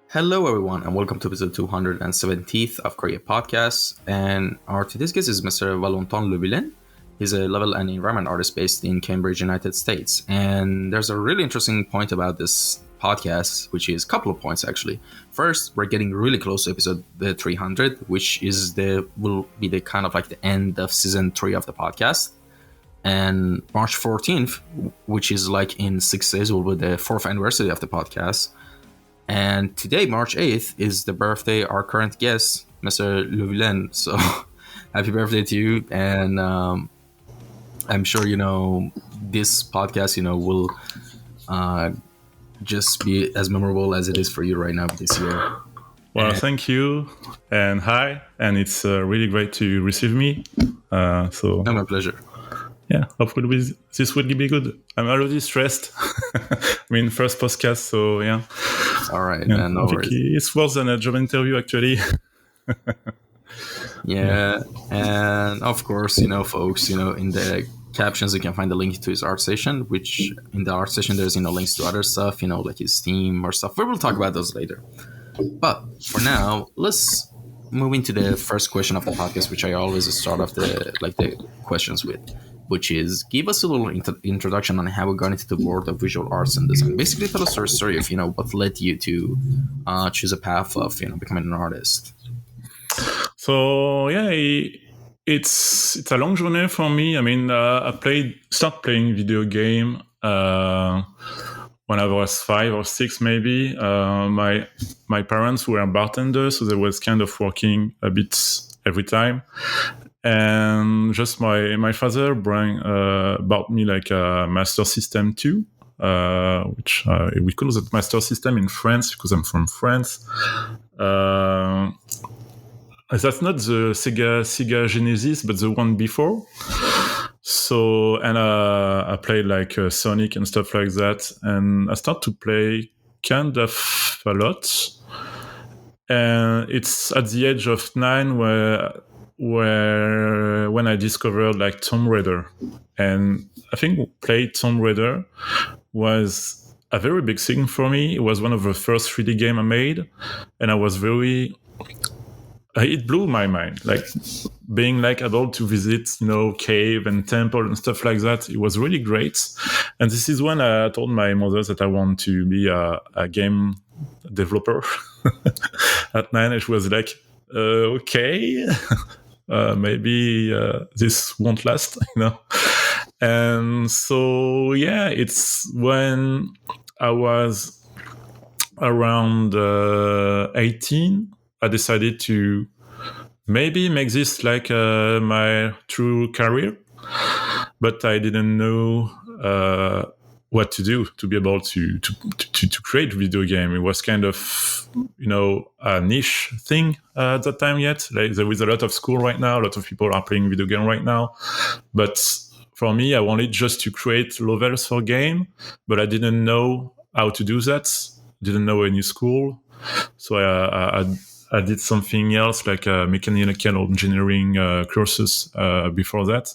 Hello, everyone, and welcome to episode 270th of Kouryer Podcast. And our today's guest is Mr. Valentin Levillain. He's a level and environment artist based in Cambridge, United States. And there's a really interesting point about this podcast, which is a couple of points actually. First, we're getting really close to episode 300, which is will be the kind of like the end of season 3 of the podcast. And March 14th, which is like in 6 days, will be the 4th anniversary of the podcast. And today, March 8th, is the birthday of our current guest, Mr. Levillain. So happy birthday to you. And I'm sure, this podcast, will just be as memorable as it is for you right now this year. Well, thank you. And hi. And it's really great to receive me. No, my pleasure. Yeah, hopefully this will be good. I'm already stressed. First podcast, so yeah. All right, man. No worries. It's worse than a job interview, actually. Yeah, and of course, folks, in the captions you can find the link to his art station, which in the art station there's links to other stuff, like his Steam or stuff. We will talk about those later. But for now, let's move into the first question of the podcast, which I always start off the questions with, which is give us a little introduction on how we got into the world of visual arts and design. Basically, tell us your story of what led you to choose a path of becoming an artist. So yeah, it's a long journey for me. I started playing video game when I was 5 or 6, maybe. My parents were bartenders, so they was kind of working a bit every time. And just my father bought me like a Master System 2, which we call that Master System in France because I'm from France. That's not the Sega Genesis, but the one before. So, and I played like Sonic and stuff like that. And I started to play kind of a lot. And it's at the age of 9 when I discovered like Tomb Raider. And I think play Tomb Raider was a very big thing for me. It was one of the first 3D game I made. And I was it blew my mind, like being like able to visit, cave and temple and stuff like that. It was really great. And this is when I told my mother that I want to be a game developer at 9. And she was like, okay, maybe this won't last, And so, yeah, it's when I was around 18, I decided to maybe make this like my true career, but I didn't know what to do to be able to create video game. It was kind of a niche thing at that time yet. Like there is a lot of school right now, a lot of people are playing video game right now, but for me, I wanted just to create levels for game, but I didn't know how to do that. Didn't know any school, so I did something else like mechanical engineering courses before that.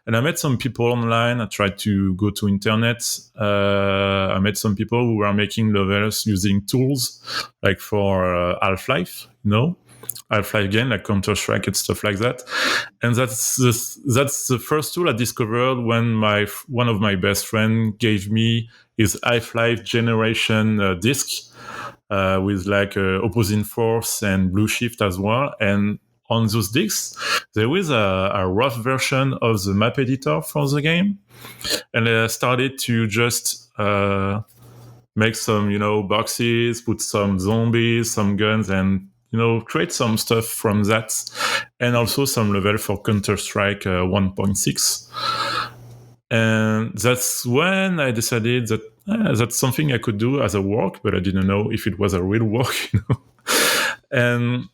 And I met some people online. I tried to go to internet. I met some people who were making levels using tools like for Half-Life, Half-Life game like Counter-Strike and stuff like that. And that's the first tool I discovered when one of my best friends gave me his Half-Life generation disc. With like opposing force and blue shift as well. And on those discs, there is a rough version of the map editor for the game. And I started to just make some, boxes, put some zombies, some guns, and, create some stuff from that. And also some level for Counter-Strike 1.6. And that's when I decided that that's something I could do as a work, but I didn't know if it was a real work, And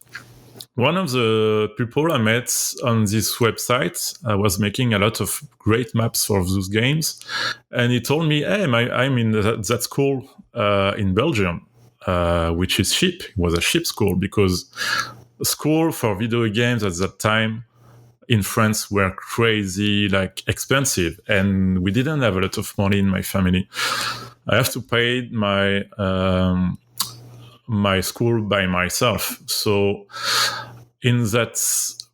one of the people I met on this website was making a lot of great maps for those games. And he told me, hey, I'm in that school in Belgium, which is cheap. It was a cheap school because school for video games at that time in France were crazy, like expensive, and we didn't have a lot of money in my family. I have to pay my my school by myself. So in that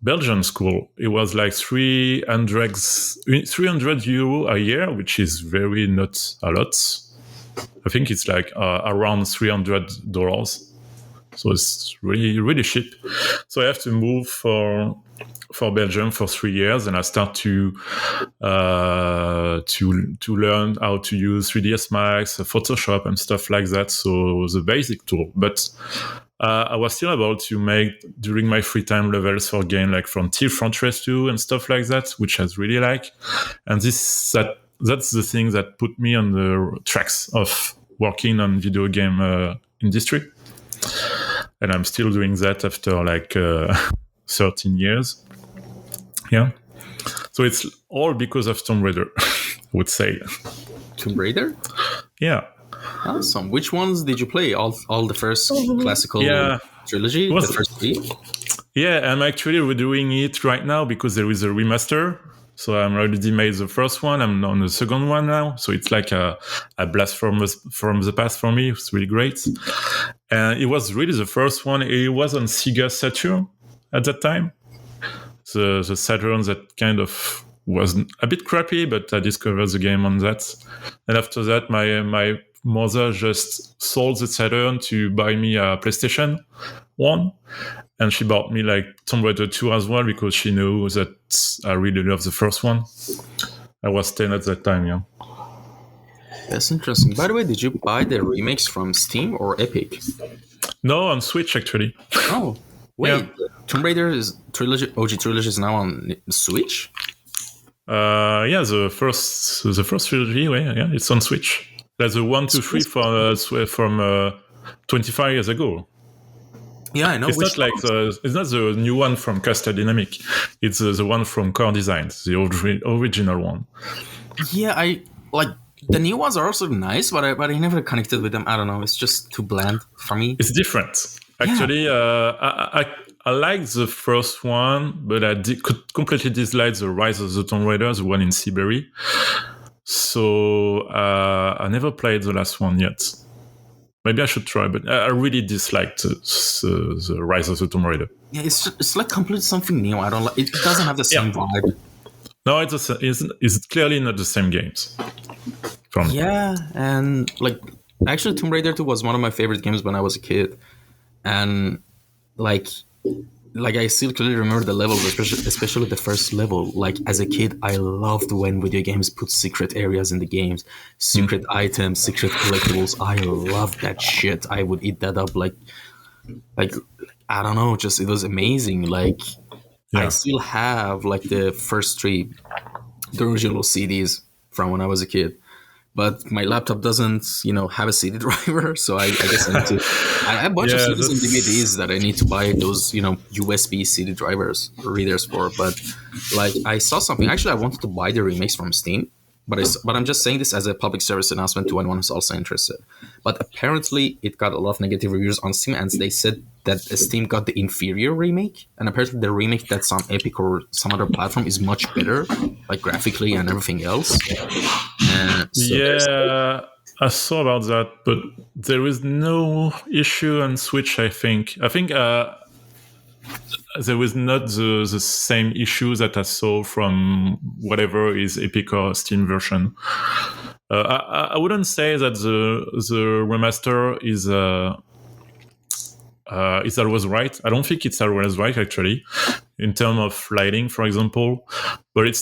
Belgian school, it was like 300 euro a year, which is very not a lot. I think it's like around $300. So it's really, really cheap. So I have to move for Belgium for 3 years, and I start to learn how to use 3ds Max, Photoshop, and stuff like that. So the basic tool, but I was still able to make during my free time levels for game like Frontier, Fortress 2, and stuff like that, which I really like. And that's the thing that put me on the tracks of working on video game industry. And I'm still doing that after like 13 years. Yeah. So it's all because of Tomb Raider, I would say. Tomb Raider? Yeah. Awesome. Which ones did you play? All the first classical trilogy? The first 3? Yeah, I'm actually redoing it right now because there is a remaster. So I'm already made the first one. I'm on the second one now. So it's like a blast from the past for me. It's really great. And it was really the first one. It was on Sega Saturn at that time. The Saturn that kind of was a bit crappy, but I discovered the game on that. And after that, my mother just sold the Saturn to buy me a PlayStation 1. And she bought me like Tomb Raider 2 as well because she knew that I really love the first one. I was 10 at that time, yeah. That's interesting. By the way, did you buy the remakes from Steam or Epic? No, on Switch actually. Oh, wait. Yeah. Tomb Raider OG trilogy is now on Switch? Yeah, the first trilogy, yeah, it's on Switch. That's the 1, 2, 3 from 25 years ago. Yeah, I know. It's not like it's not the new one from Castle Dynamic. It's the one from Core Design, the original one. Yeah, I like the new ones are also nice, but I never connected with them. I don't know. It's just too bland for me. It's different, actually. Yeah. I like the first one, but I could completely dislike the Rise of the Tomb Raider, the one in Siberia. So I never played the last one yet. Maybe I should try, but I really disliked the Rise of the Tomb Raider. Yeah, it's like completely something new. I don't like it. Doesn't have the same vibe. No, it's clearly not the same games. For me. Yeah, and like actually, Tomb Raider 2 was one of my favorite games when I was a kid, and like I still clearly remember the levels, especially the first level. Like as a kid, I loved when video games put secret areas in the games, secret items, secret collectibles. I loved that shit. I would eat that up like I don't know, just it was amazing. Like I still have like the first 3, the original CDs from when I was a kid. But my laptop doesn't, have a CD driver, so I guess I need to. I have a bunch of CDs and DVDs that I need to buy those, USB CD drivers readers for. But like, I saw something. Actually, I wanted to buy the remakes from Steam, but I'm just saying this as a public service announcement to anyone who's also interested. But apparently, it got a lot of negative reviews on Steam, and they said that Steam got the inferior remake, and apparently the remake that's on Epic or some other platform is much better, like graphically and everything else. I saw about that, but there is no issue on Switch. I think there was not the same issue that I saw from whatever is Epic or Steam version. I wouldn't say that the remaster is always right. I don't think it's always right actually, in terms of lighting, for example. But I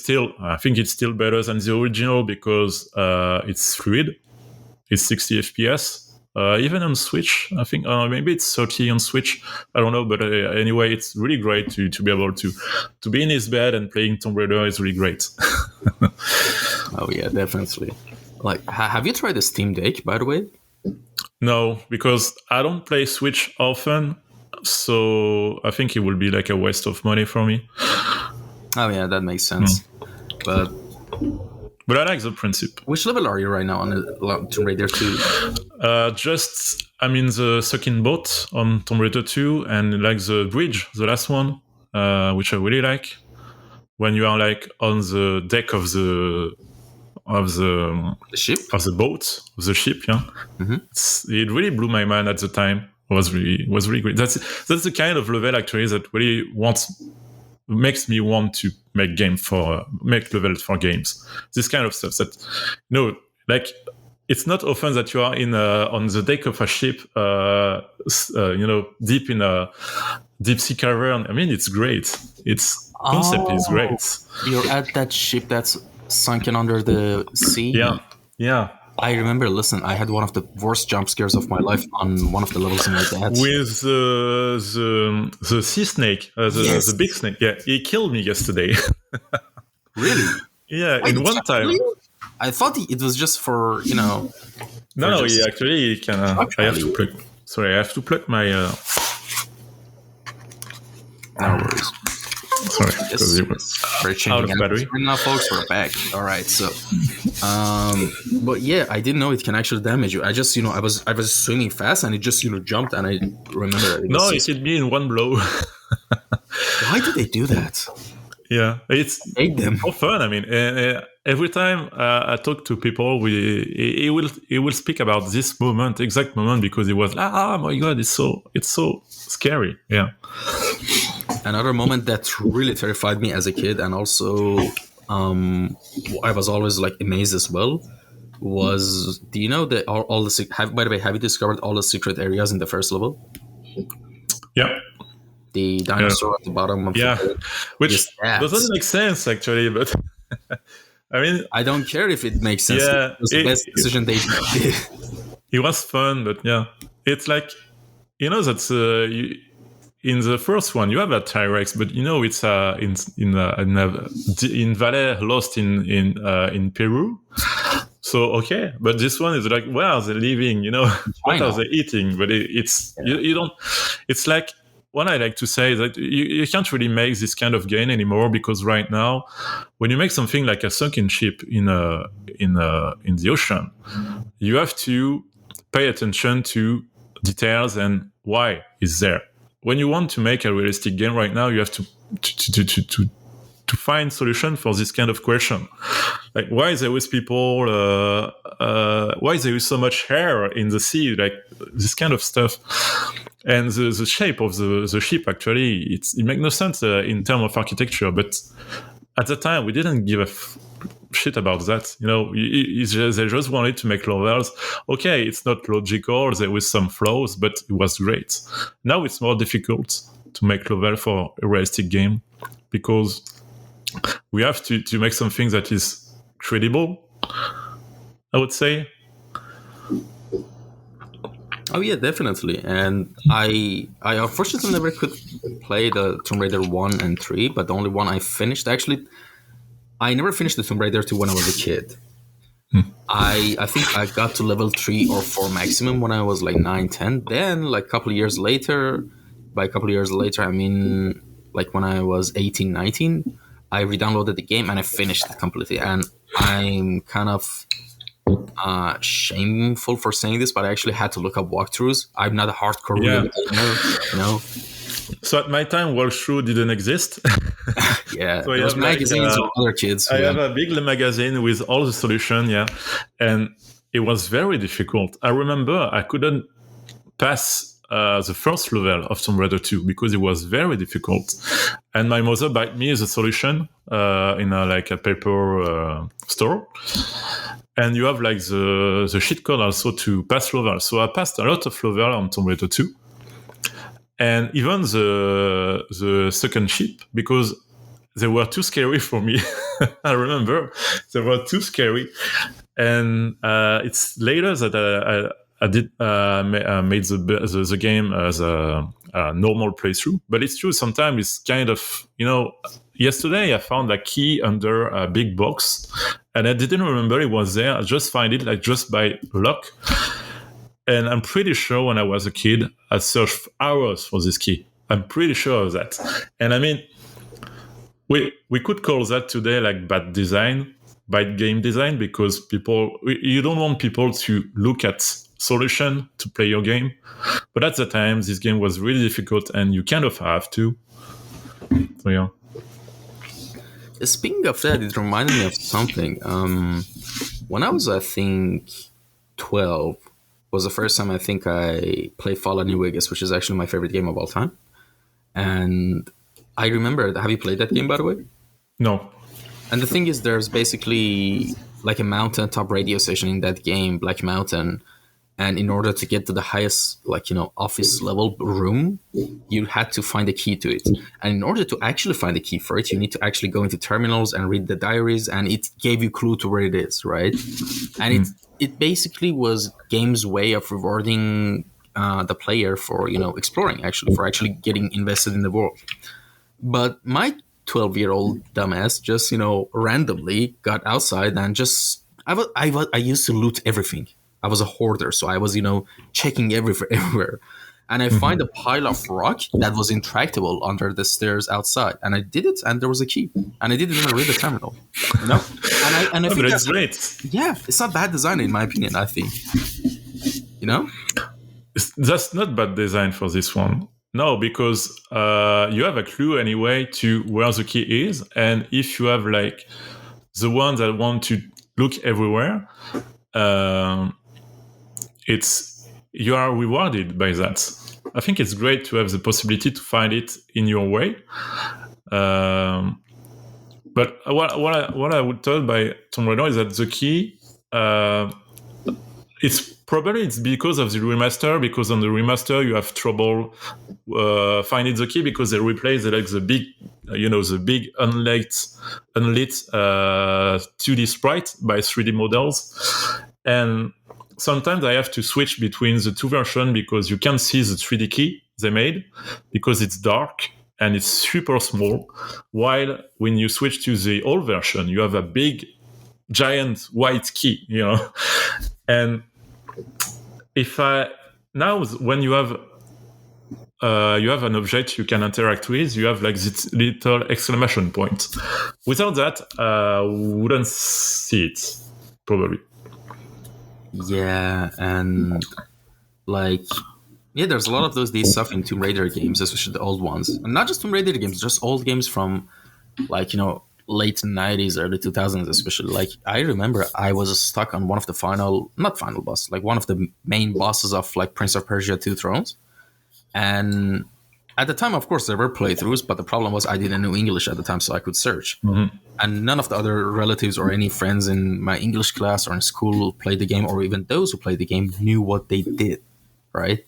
think it's still better than the original because it's fluid. It's 60 FPS. Even on Switch, I think maybe it's 30 on Switch. I don't know, but anyway, it's really great to be able to be in his bed and playing Tomb Raider is really great. Oh yeah, definitely. Like, have you tried the Steam Deck, by the way? No, because I don't play Switch often, so I think it will be like a waste of money for me. Oh yeah, that makes sense. But I like the principle. Which level are you right now on Tomb Raider 2? I'm in the second boat on Tomb Raider 2, and like the bridge, the last one, which I really like. When you are like on the deck of the ship, of the boat, of the ship, yeah. Mm-hmm. It really blew my mind at the time was really great. That's the kind of level actually that really makes me want to make levels for games. This kind of stuff that, like, it's not often that you are on the deck of a ship, deep in a deep sea cavern. I mean, it's great. Its concept is great. You're at that ship that's sunken under the sea. Yeah. I remember, I had one of the worst jump scares of my life on one of the levels in my dad's. With the sea snake, the big snake. Yeah, he killed me yesterday. Really? Yeah, in one time. I thought it was just for, No, he actually can. I have to plug. Sorry, I have to plug my. No worries. Sorry, because it was out of battery. Right now, folks, we're back. All right, so, but yeah, I didn't know it can actually damage you. I just, I was swimming fast and it just, jumped, and I remember. It hit me in one blow. Why do they do that? Yeah, it's them for fun. I mean, every time I talk to people, he will speak about this exact moment, because it was oh my god, it's so scary. Yeah. Another moment that really terrified me as a kid, and also I was always like amazed as well, was, do you know that all the by the way, have you discovered all the secret areas in the first level? Yeah. The dinosaur at the bottom of the which doesn't make sense actually, but I mean, I don't care if it makes sense. Yeah, it was the best decision they did. It was fun, but yeah, it's like, that's in the first one you have a T-Rex, but it's in Valley Lost in Peru. So okay, but this one is like, where are they living? What are they eating? But you don't. It's like, what I like to say is that you can't really make this kind of game anymore, because right now, when you make something like a sunken ship in the ocean, you have to pay attention to details and why is there. When you want to make a realistic game right now, you have to find solution for this kind of question, like why there is people, why there is so much hair in the sea, like this kind of stuff. And the shape of the ship, actually, it makes no sense in terms of architecture. But at the time, we didn't give a shit about that. They just wanted to make levels. Okay, it's not logical. There was some flaws, but it was great. Now it's more difficult to make level for a realistic game, because we have to make something that is credible, I would say. Oh yeah, definitely. And I unfortunately never could play the Tomb Raider 1 and 3, but the only one I finished, actually, I never finished the Tomb Raider 2 when I was a kid. I think I got to level 3 or 4 maximum when I was like 9, 10. Then like a couple of years later, I mean like when I was 18, 19, I re-downloaded the game and I finished it completely. And I'm kind of shameful for saying this, but I actually had to look up walkthroughs. I'm not a hardcore gamer, So at my time, walkthrough didn't exist. Yeah, so those magazines or other kids. I have a big magazine with all the solution, and it was very difficult. I remember I couldn't pass the first level of Tomb Raider 2 because it was very difficult. And my mother bought me the solution in a paper store. And you have like the cheat code also to pass level. So I passed a lot of level on Tomb Raider 2. And even the second ship, because they were too scary for me. I remember they were too scary. And it's later that I did made the game as a normal playthrough. But it's true, sometimes it's kind of, yesterday I found a key under a big box and I didn't remember it was there. I just find it just by luck. And I'm pretty sure when I was a kid, I searched hours for this key. I'm pretty sure of that. And I mean, we could call that today like bad game design, because you don't want people to look at solution to play your game. But at the time, this game was really difficult and you kind of have to. So yeah. Speaking of that, it reminded me of something. When I was, I think, 12, was the first time I think I played Fallout New Vegas, which is actually my favorite game of all time. And I remember, have you played that game, by the way? No. And the thing is, there's basically like a mountaintop radio station in that game, Black Mountain. And in order to get to the highest, like, office level room, you had to find a key to it. And in order to actually find a key for it, you need to actually go into terminals and read the diaries. And it gave you clue to where it is, right? And it basically was game's way of rewarding the player for, exploring, actually, for actually getting invested in the world. But my 12-year-old dumbass just, randomly got outside and just, I used to loot everything. I was a hoarder, so I was, checking everywhere. And I find a pile of rock that was intractable under the stairs outside. And I did it, and there was a key. And I didn't even read the terminal, And I think but it's that's great. Yeah, it's not bad design, in my opinion, I think. That's not bad design for this one. No, because you have a clue anyway to where the key is. And if you have like the ones that want to look everywhere, you are rewarded by that. I think it's great to have the possibility to find it in your way. But what I would tell by Tomb Raider is that the key, it's because of the remaster. Because on the remaster you have trouble finding the key because they replace the big, the big unlit 2D sprite by 3D models, and sometimes I have to switch between the two versions because you can't see the 3D key they made because it's dark and it's super small. While when you switch to the old version, you have a big, giant white key, And when you have an object you can interact with, you have like this little exclamation point. Without that, wouldn't see it, probably. Yeah, and there's a lot of these stuff in Tomb Raider games, especially the old ones. And not just Tomb Raider games, just old games from late 90s, early 2000s, especially. Like, I remember I was stuck on one of the not final boss, like one of the main bosses of like Prince of Persia 2 Thrones. And at the time, of course, there were playthroughs, but the problem was I didn't know English at the time, so I could search. Mm-hmm. And none of the other relatives or any friends in my English class or in school who played the game, or even those who played the game, knew what they did, right?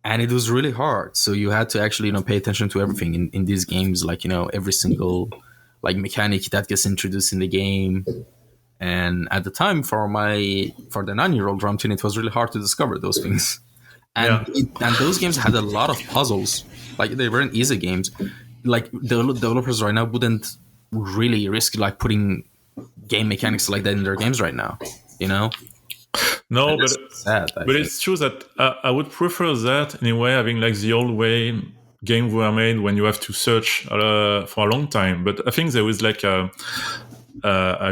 And it was really hard. So you had to actually, pay attention to everything in these games, like, every single like mechanic that gets introduced in the game. And at the time, for the 9-year-old Ramtin, it was really hard to discover those things. And and those games had a lot of puzzles. Like, they weren't easy games. Like, the developers right now wouldn't really risk like putting game mechanics like that in their games right now. No, but sad, but it's true that I would prefer that anyway, having like the old way games were made when you have to search for a long time. But I think there is like a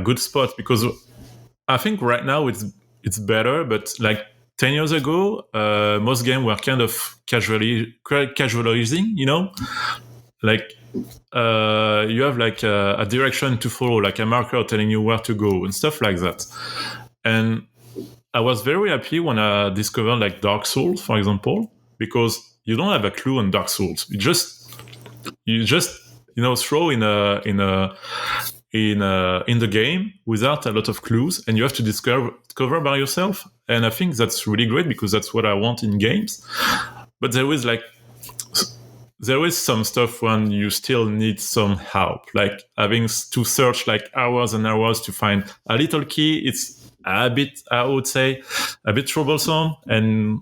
good spot, because I think right now it's better, but like 10 years ago, most games were kind of casualizing, like you have like a direction to follow, like a marker telling you where to go and stuff like that. And I was very happy when I discovered like Dark Souls, for example, because you don't have a clue on Dark Souls. You just throw in the game without a lot of clues, and you have to discover by yourself. And I think that's really great, because that's what I want in games. But there is some stuff when you still need some help, like having to search like hours and hours to find a little key. It's a bit, I would say, a bit troublesome. And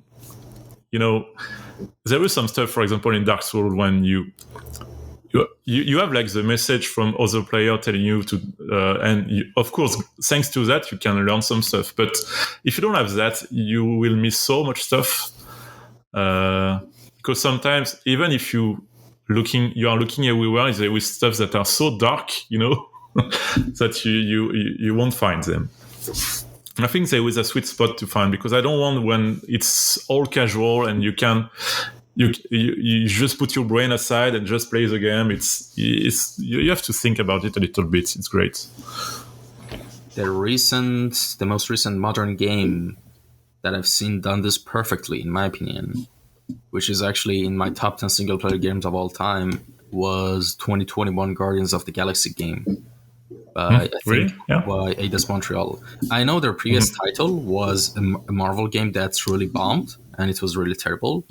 there is some stuff, for example, in Dark Souls, when you have like the message from other player telling you to, and of course, thanks to that, you can learn some stuff. But if you don't have that, you will miss so much stuff. Because sometimes, even if you are looking everywhere, there is stuff that are so dark, that you won't find them. I think there is a sweet spot to find, because I don't want when it's all casual and you just put your brain aside and just play the game. You have to think about it a little bit. It's great. The most recent modern game that I've seen done this perfectly, in my opinion, which is actually in my top 10 single player games of all time, was 2021 Guardians of the Galaxy game. I think Really? Yeah. by Eidos Montreal. I know their previous title was a Marvel game that's really bombed and it was really terrible.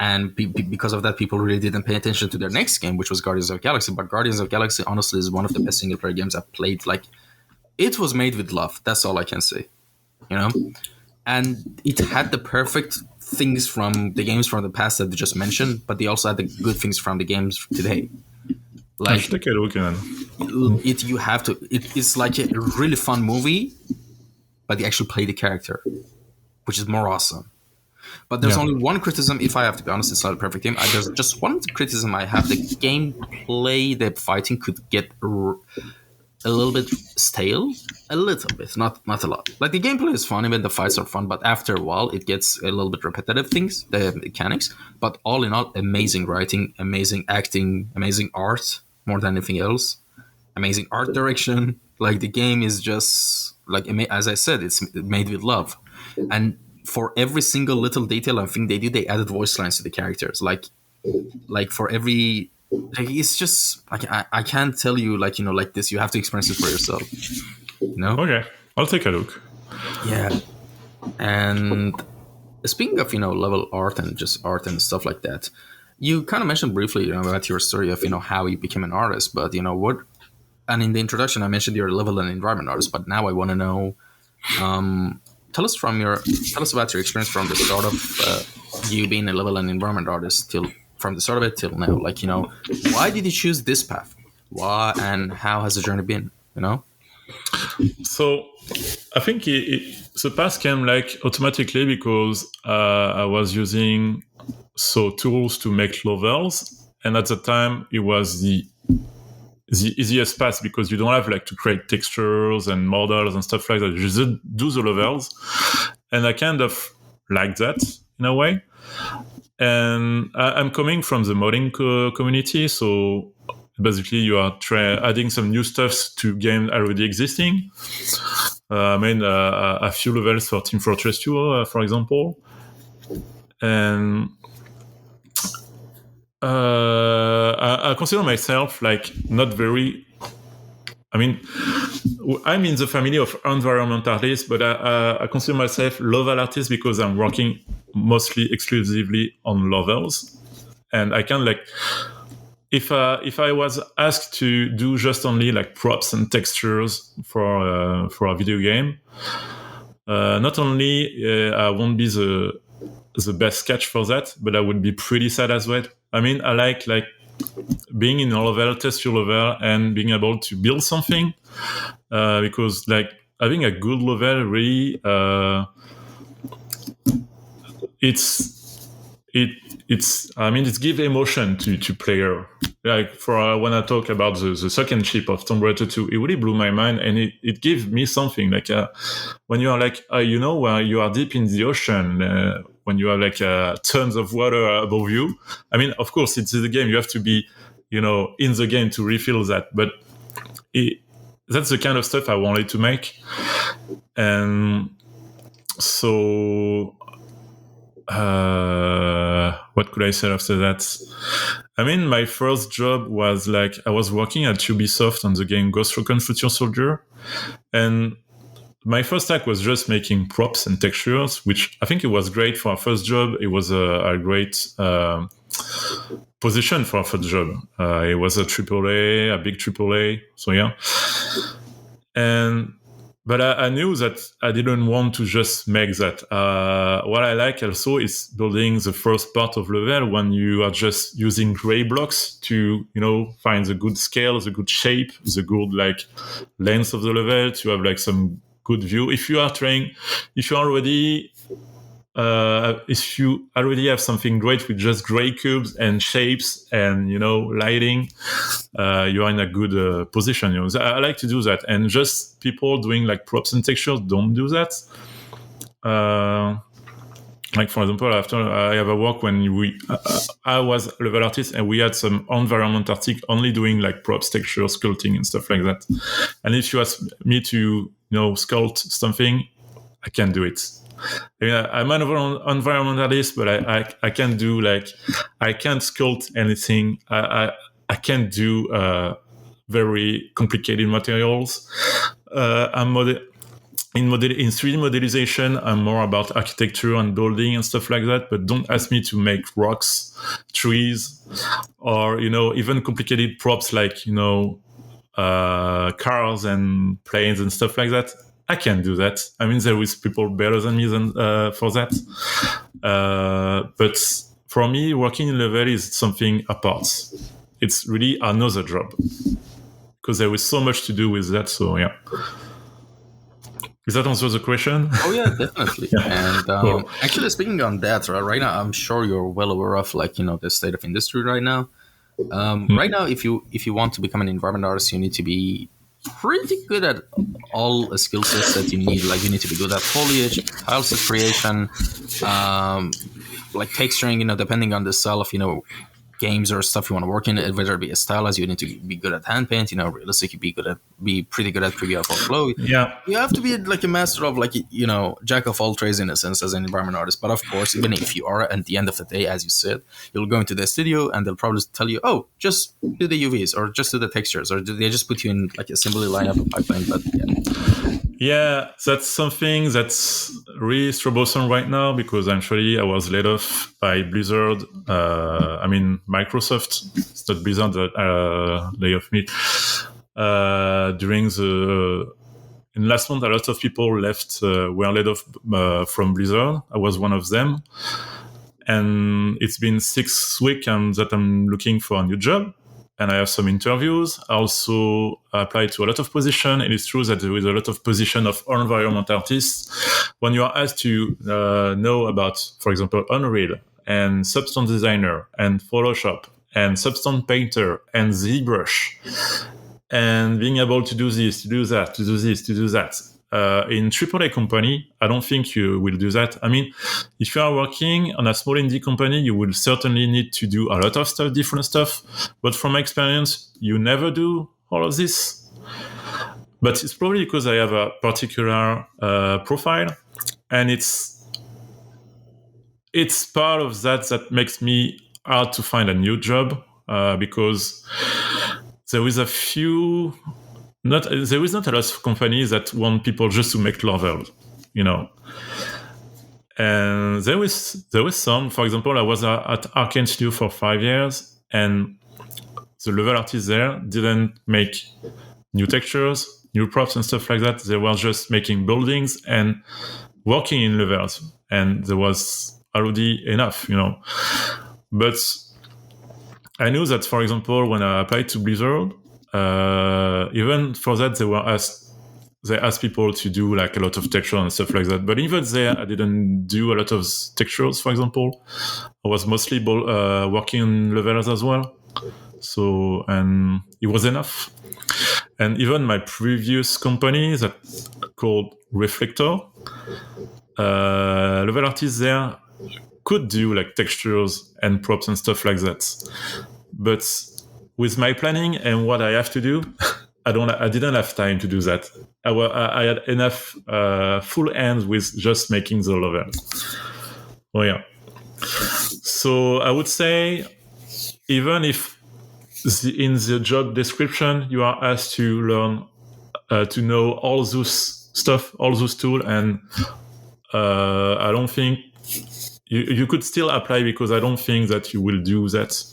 And because of that, people really didn't pay attention to their next game, which was Guardians of the Galaxy. But Guardians of the Galaxy, honestly, is one of the best single player games I've played. Like, it was made with love. That's all I can say, you know? And it had the perfect things from the games from the past that they just mentioned, but they also had the good things from the games today. I Like, should take a look then. you have to, it's like a really fun movie, but they actually play the character, which is more awesome. But there's only one criticism, if I have to be honest, it's not a perfect game. There's just one criticism I have. The gameplay, the fighting could get a little bit stale. A little bit, not a lot. Like, the gameplay is fun, even the fights are fun, but after a while, it gets a little bit repetitive, the mechanics. But all in all, amazing writing, amazing acting, amazing art, more than anything else. Amazing art direction. Like, the game is just, like, as I said, it's made with love. And for every single little detail and thing they do, they added voice lines to the characters. Like for every, like, it's just, like, I can't tell you, like, you know, like this. You have to experience it for yourself. You know? Okay, I'll take a look. Yeah. And speaking of, you know, level art and just art and stuff like that, you kind of mentioned briefly, you know, about your story of, you know, how you became an artist. But, you know, what? And in the introduction, I mentioned you're a level and environment artist. But now I want to know. Tell us about your experience from the start of you being a level and environment artist from the start of it till now. Like, you know, why did you choose this path? Why and how has the journey been? You know. So I think the path came like automatically because I was using tools to make levels, and at the time it was the easiest path because you don't have like to create textures and models and stuff like that. You just do the levels, and I kind of like that in a way. And I'm coming from the modding community, so basically you are adding some new stuff to games already existing. I made a few levels for Team Fortress 2, for example, and I consider myself like not very. I mean, I'm in the family of environmentalists, but I consider myself level artist because I'm working mostly exclusively on levels, and I can like. If I was asked to do just only like props and textures for a video game, not only I won't be the best sketch for that, but I would be pretty sad as well. I mean, I like being in a level, test your level, and being able to build something because like having a good level really it gives emotion to player. Like for when I talk about the second chip of Tomb Raider 2, it really blew my mind, and it gives me something like when you are like you know, when you are deep in the ocean, when you have like tons of water above you. I mean, of course, it's the game. You have to be, you know, in the game to refill that, but that's the kind of stuff I wanted to make, and so. What could I say after that? I mean, my first job was like I was working at Ubisoft on the game Ghost Recon Future Soldier, and my first task was just making props and textures, which I think it was great for our first job. It was a great position for our first job. It was a big AAA, so yeah. But I knew that I didn't want to just make that. What I like also is building the first part of level when you are just using gray blocks to, you know, find the good scale, the good shape, the good like length of the level, to have like some good view. If you already have something great with just gray cubes and shapes and, you know, lighting, you are in a good position. You know, I like to do that, and just people doing like props and textures don't do that. Like for example, after I have a work when I was a level artist and we had some environment artist only doing like props, textures, sculpting and stuff like that. And if you ask me to, you know, sculpt something, I can do it. I mean, I'm an environmentalist, but I can't do like, I can't sculpt anything. I can't do very complicated materials. I'm in 3D modelization, I'm more about architecture and building and stuff like that, but don't ask me to make rocks, trees, or, even complicated props like, cars and planes and stuff like that. I can't do that. I mean, there is people better than me for that. But for me, working in level is something apart. It's really another job because there is so much to do with that. So yeah. Does that answer the question? Oh yeah, definitely. Yeah. And Cool. actually, speaking on that, right now, I'm sure you're well aware of the state of industry right now. Right now, if you want to become an environment artist, you need to be pretty good at all the skill sets that you need. Like you need to be good at foliage, tile set creation, like texturing. Depending on the style of games or stuff you want to work in, whether it be a style, as you need to be good at hand paint. Realistically, be pretty good at preview or flow. Yeah. You have to be like a master of jack of all trades in a sense as an environment artist. But of course, even if you are, at the end of the day, as you said, you'll go into the studio and they'll probably tell you, oh, just do the UVs or just do the textures, or they just put you in like assembly lineup of pipeline. But Yeah, that's something that's really troublesome right now because actually I was laid off by Blizzard. Microsoft. It's not Blizzard that laid off me. During in last month, a lot of people left, were laid off from Blizzard. I was one of them. And it's been 6 weeks that I'm looking for a new job. And I have some interviews. I also applied to a lot of positions. And it's true that there is a lot of position of environment artists. When you are asked to know about, for example, Unreal and Substance Designer and Photoshop and Substance Painter and ZBrush, and being able to do this, to do that, to do this, to do that. In AAA company, I don't think you will do that. I mean, if you are working on a small indie company, you will certainly need to do a lot of stuff, different stuff. But from my experience, you never do all of this. But it's probably because I have a particular profile, and it's part of that makes me hard to find a new job because there is there is not a lot of companies that want people just to make levels, And there is some. For example, I was at Arcane Studio for 5 years, and the level artists there didn't make new textures, new props, and stuff like that. They were just making buildings and working in levels, and there was already enough, But I knew that, for example, when I applied to Blizzard, even for that, they asked people to do like a lot of texture and stuff like that. But even there, I didn't do a lot of textures, for example. I was mostly working on levels as well. So, and it was enough. And even my previous company that called Reflector, level artists there could do like textures and props and stuff like that. But with my planning and what I have to do, I didn't have time to do that. I had enough full hands with just making the level. Oh yeah. So I would say, even if in the job description you are asked to learn to know all those stuff, all those tools, and I don't think you could still apply because I don't think that you will do that.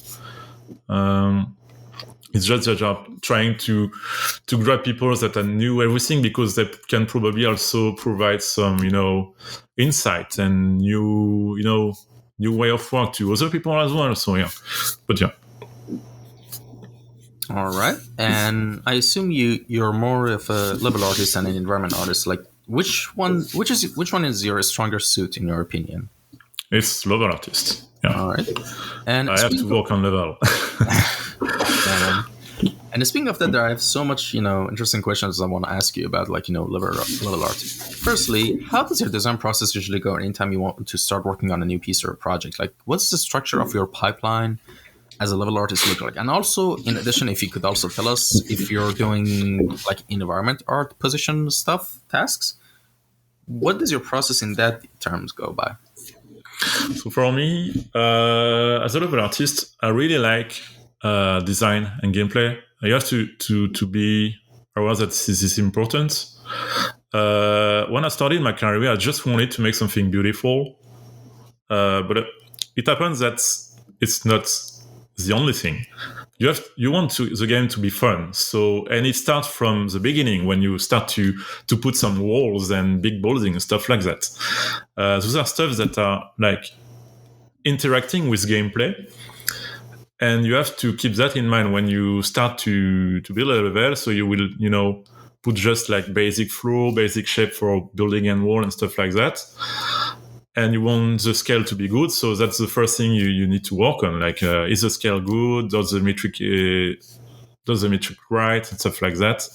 It's just a job trying to grab people that are new everything, because they can probably also provide some, insight and new way of work to other people as well. So yeah, but yeah. All right, and I assume you're more of a level artist than an environment artist. Like, which one is your stronger suit in your opinion? It's level artist. Yeah. All right, and I have to work on level. And speaking of that, I have so much, interesting questions I want to ask you about, level art. Firstly, how does your design process usually go anytime you want to start working on a new piece or a project? Like, what's the structure of your pipeline as a level artist look like? And also, in addition, if you could also tell us if you're doing like environment art position tasks, what does your process in that terms go by? So for me, as a level artist, I really like design and gameplay. You have to be aware that this is important. When I started my career, I just wanted to make something beautiful, but it happens that it's not the only thing. You want the game to be fun. So, and it starts from the beginning when you start to put some walls and big buildings and stuff like that. Those are stuff that are like interacting with gameplay, and you have to keep that in mind when you start to build a level. So you will, put just like basic floor, basic shape for building and wall and stuff like that. And you want the scale to be good, so that's the first thing you need to work on. Like, is the scale good? Does the metric right and stuff like that?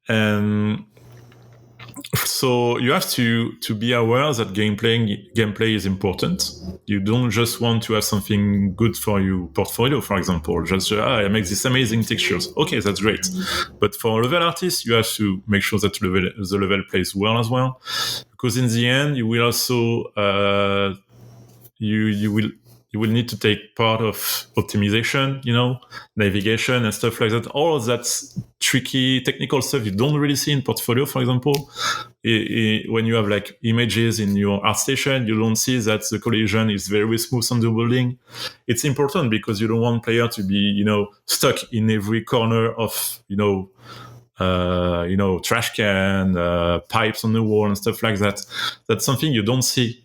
And so you have to be aware that gameplay is important. You don't just want to have something good for your portfolio, for example. Just I make these amazing textures. Okay, that's great. But for a level artist, you have to make sure that the level plays well as well, because in the end, you will also you will need to take part of optimization, navigation and stuff like that. All of that tricky technical stuff you don't really see in portfolio, for example. When you have like images in your art station, you don't see that the collision is very smooth on the building. It's important because you don't want player to be, stuck in every corner of, trash can, pipes on the wall and stuff like that. That's something you don't see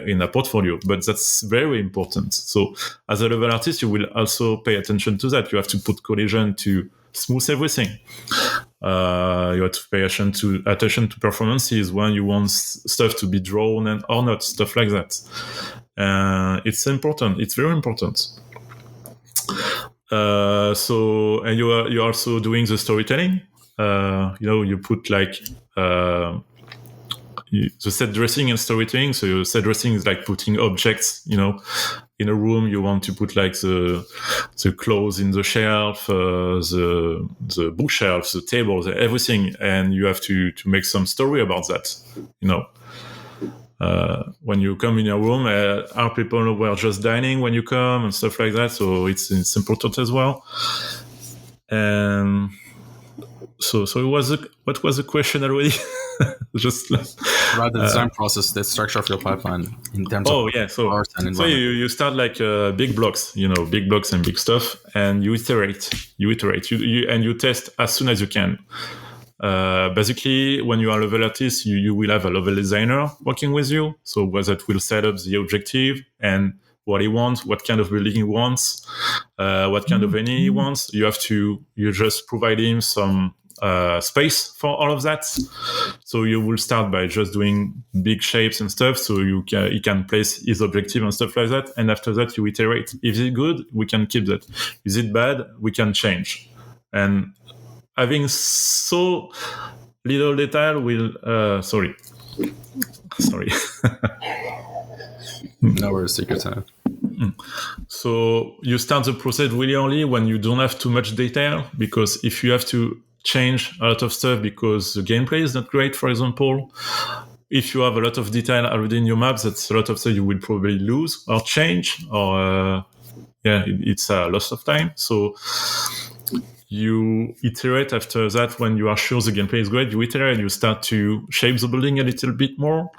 in a portfolio, but that's very important. So as a level artist, you will also pay attention to that. You have to put collision to smooth everything. You have to pay attention to performances when you want stuff to be drawn and or not, stuff like that. It's important. It's very important. And you're also doing the storytelling. You put like the set dressing and storytelling. So your set dressing is like putting objects, in a room. You want to put like the clothes in the shelf, the bookshelf, the tables, everything, and you have to make some story about that. When you come in your room, are people who are just dining when you come and stuff like that? So it's important as well. And so it was what was the question already? Just about the design process, the structure of your pipeline in terms of so you start like big blocks, big blocks and big stuff, and you iterate, and you test as soon as you can. Basically, when you are a level artist, you will have a level designer working with you, so that will set up the objective and what he wants, what kind of building he wants, what kind of any he wants. You just provide him some space for all of that. So you will start by just doing big shapes and stuff, so he can place his objective and stuff like that. And after that, you iterate. If it's good, we can keep that. Is it bad? We can change. And having so little detail will sorry. No worries, take your time. So you start the process really early when you don't have too much detail, because if you have to change a lot of stuff because the gameplay is not great, for example, if you have a lot of detail already in your maps, that's a lot of stuff you will probably lose or change, or it's a loss of time. So you iterate after that. When you are sure the gameplay is great, you iterate and you start to shape the building a little bit more,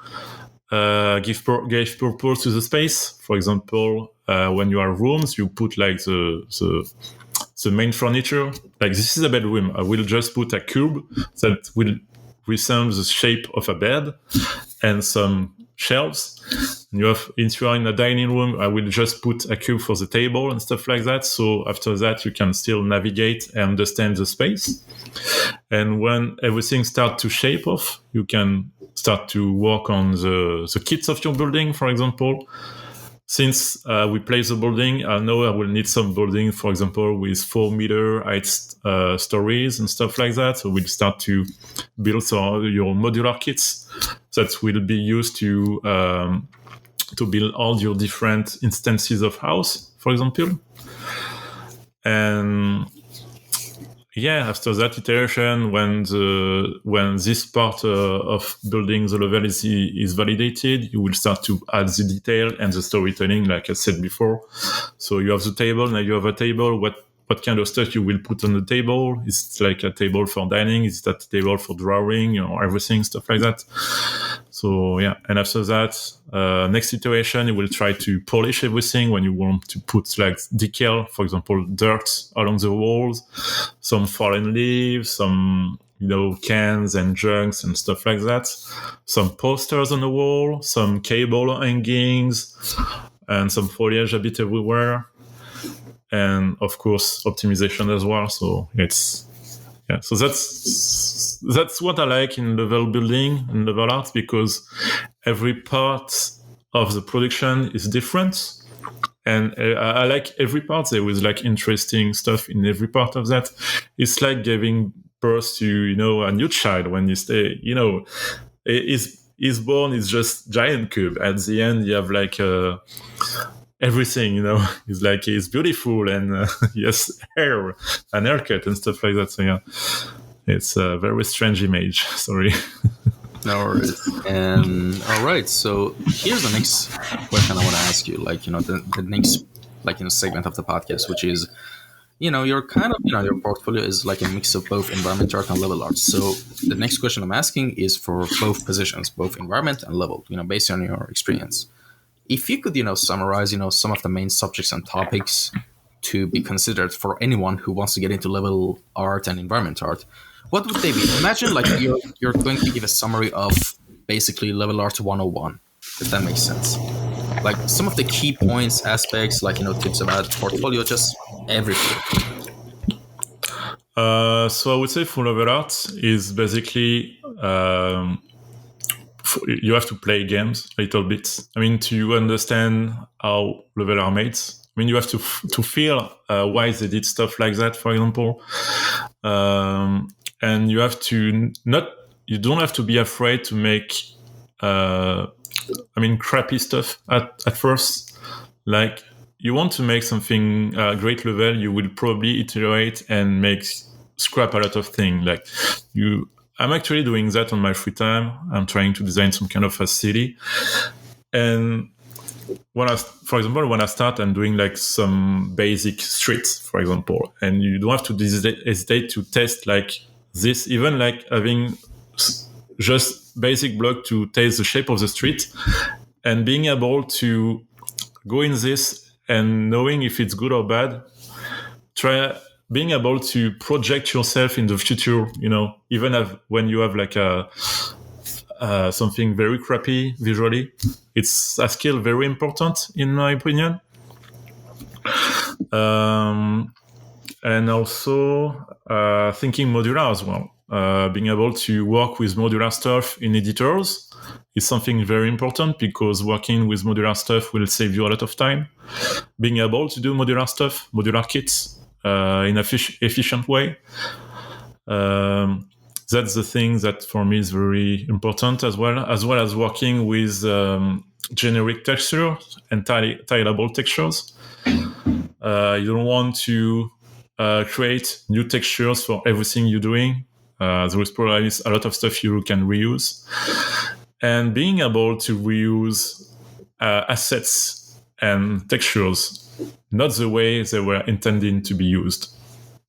give purpose to the space. For example, when you are rooms, you put like the main furniture. Like, this is a bedroom, I will just put a cube that will resemble the shape of a bed and some shelves. And if you are in a dining room, I will just put a cube for the table and stuff like that. So after that, you can still navigate and understand the space. And when everything starts to shape off, you can start to work on the kits of your building, for example. Since we place the building, I know I will need some building, for example, with 4-meter height stories and stuff like that. So we'll start to build your modular kits that will be used to build all your different instances of house, for example. And after that iteration, when this part of building the level is validated, you will start to add the detail and the storytelling, like I said before. So you have the table. Now you have a table. What kind of stuff you will put on the table? Is it like a table for dining? Is that a table for drawing? Everything, stuff like that. So yeah, and after that, next iteration, you will try to polish everything when you want to put like decal, for example, dirt along the walls, some fallen leaves, some cans and jugs and stuff like that, some posters on the wall, some cable hangings, and some foliage a bit everywhere, and of course optimization as well. So so that's what I like in level building and level art, because every part of the production is different, and I like every part. There is like interesting stuff in every part of that. It's like giving birth to a new child. When you stay, is born is just giant cube. At the end, you have like everything. It's like it's beautiful, and yes, hair and haircut and stuff like that. So yeah, it's a very strange image. Sorry. No worries. And all right, so here's the next question I want to ask you. Like, the next, segment of the podcast, which is, your kind of, your portfolio is like a mix of both environment art and level art. So the next question I'm asking is for both positions, both environment and level, based on your experience. If you could, summarize, some of the main subjects and topics to be considered for anyone who wants to get into level art and environment art, what would they be? Imagine like you're going to give a summary of basically level art 101, if that makes sense. Like some of the key points, aspects, like, tips about portfolio, just everything. So I would say for level art is basically you have to play games a little bit. I mean, to understand how level are made. I mean, you have to feel why they did stuff like that, for example. And you have to you don't have to be afraid to make, crappy stuff at first. Like, you want to make something great level, you will probably iterate and scrap a lot of things. Like, I'm actually doing that on my free time. I'm trying to design some kind of a city. And for example, when I start, I'm doing like some basic streets, for example, and you don't have to hesitate to test like this, even like having just basic block to test the shape of the street, and being able to go in this and knowing if it's good or bad. Try being able to project yourself in the future, even when you have like something very crappy visually. It's a skill very important, in my opinion. And also thinking modular as well. Being able to work with modular stuff in editors is something very important, because working with modular stuff will save you a lot of time. Being able to do modular stuff, modular kits in an efficient way. That's the thing that for me is very important, as well as working with generic texture and tileable textures. You don't want to create new textures for everything you're doing. There is probably a lot of stuff you can reuse. And being able to reuse assets and textures, not the way they were intended to be used.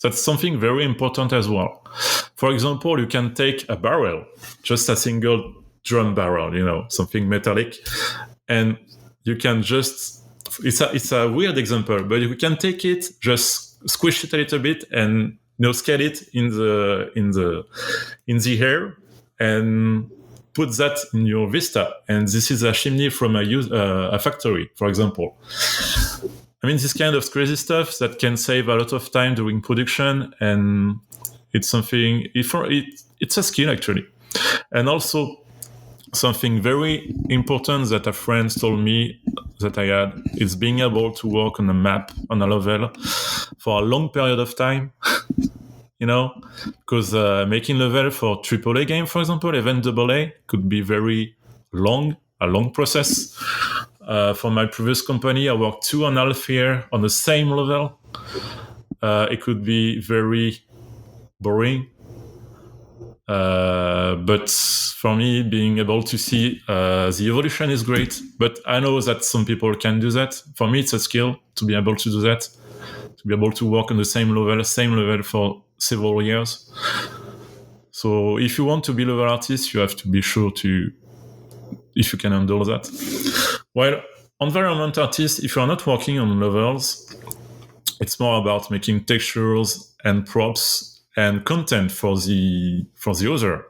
That's something very important as well. For example, you can take a barrel, just a single drum barrel, something metallic, and you can just, it's a weird example, but you can take it, just squish it a little bit, and scale it in the air, and put that in your vista. And this is a chimney from a factory, for example. I mean, this kind of crazy stuff that can save a lot of time during production, and it's something, it's a skill actually. And also something very important that a friend told me that I had is being able to work on a map, on a level, for a long period of time. Because making level for AAA game, for example, even AA, could be very long, a long process. For my previous company, I worked 2.5 years on the same level. It could be very boring. But for me, being able to see the evolution is great. But I know that some people can do that. For me, it's a skill to be able to do that, to be able to work on the same level for several years. So if you want to be a level artist, you have to be sure to, if you can handle that. While environment artists, if you're not working on levels, it's more about making textures and props and content for the user.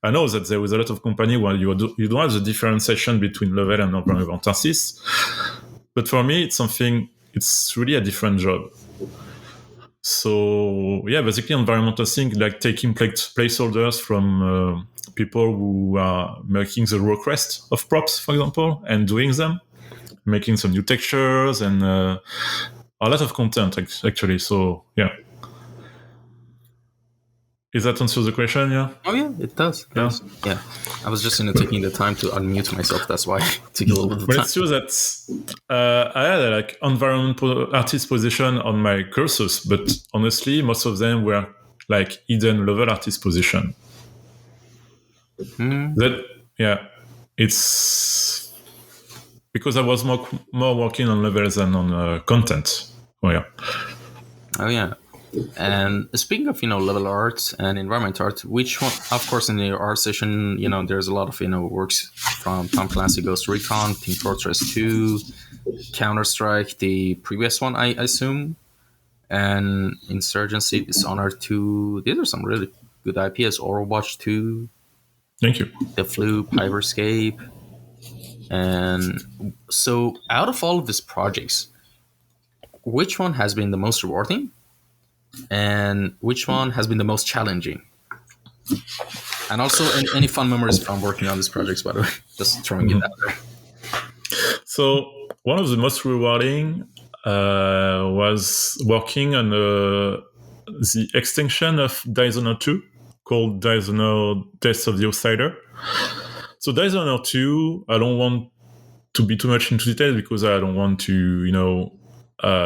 I know that there is a lot of company where you don't have the differentiation between level and environment artists, but for me, it's really a different job. So yeah, basically environmental thing, like taking placeholders from people who are making the request of props, for example, and doing them, making some new textures and a lot of content actually. So yeah. Is that answer the question? Yeah. Oh yeah, it does. Yeah. I was just taking the time to unmute myself. That's why it took a little bit of But time. it's true that I had a environmental artist position on my courses, but honestly, most of them were hidden level artist position. It's because I was more working on levels than on content. Oh yeah. And speaking of level art and environment art, which one? Of course, in the art session, there's a lot of works from Tom Clancy Ghost Recon, Team Fortress 2, Counter-Strike, the previous one, I assume, and Insurgency, Dishonored 2. These are some really good IPs. Overwatch 2. Thank you. The Flu, Hyperscape. And so, out of all of these projects, which one has been the most rewarding? And which one has been the most challenging? And also, any fun memories from working on these projects, by the way? Just throwing it out there. So, one of the most rewarding was working on the extension of Dishonored 2 called Dishonored Death of the Outsider. So, Dishonored 2, I don't want to be too much into details because I don't want to,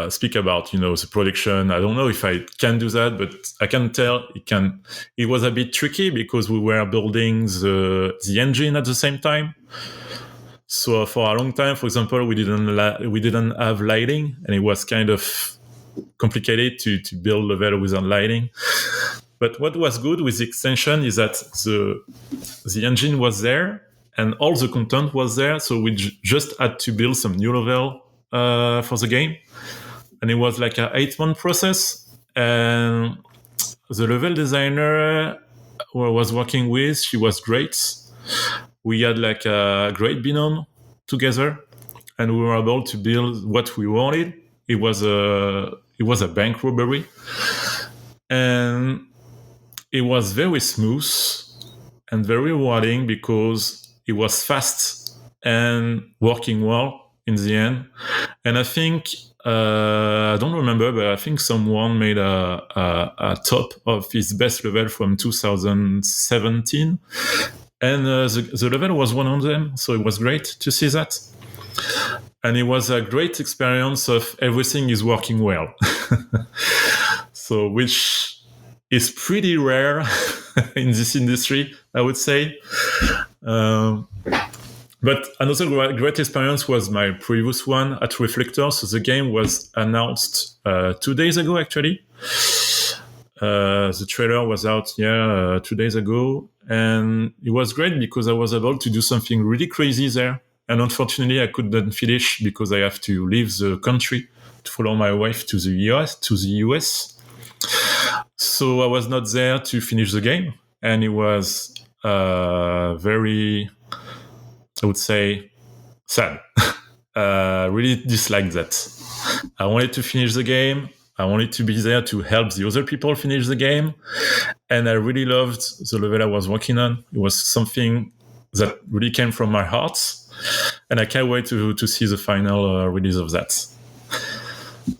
speak about the production. I don't know if I can do that, but I can tell it was a bit tricky because we were building the engine at the same time. So for a long time, for example, we didn't have lighting, and it was kind of complicated to build level without lighting. But what was good with the extension is that the engine was there and all the content was there, so we just had to build some new level for the game. And it was like an 8-month process. And the level designer who I was working with, she was great. We had a great binôme together, and we were able to build what we wanted. It was a bank robbery, and it was very smooth and very rewarding because it was fast and working well in the end. And I think I don't remember, but I think someone made a top of his best level from 2017, and the level was one of them. So it was great to see that, and it was a great experience of everything is working well. So which is pretty rare in this industry, I would say. But another great experience was my previous one at Reflector. So the game was announced 2 days ago, actually. The trailer was out 2 days ago. And it was great because I was able to do something really crazy there. And unfortunately, I couldn't finish because I have to leave the country to follow my wife to the US. So I was not there to finish the game. And it was very... I would say sad. Really disliked that. I wanted to finish the game. I wanted to be there to help the other people finish the game. And I really loved the level I was working on. It was something that really came from my heart. And I can't wait to see the final release of that.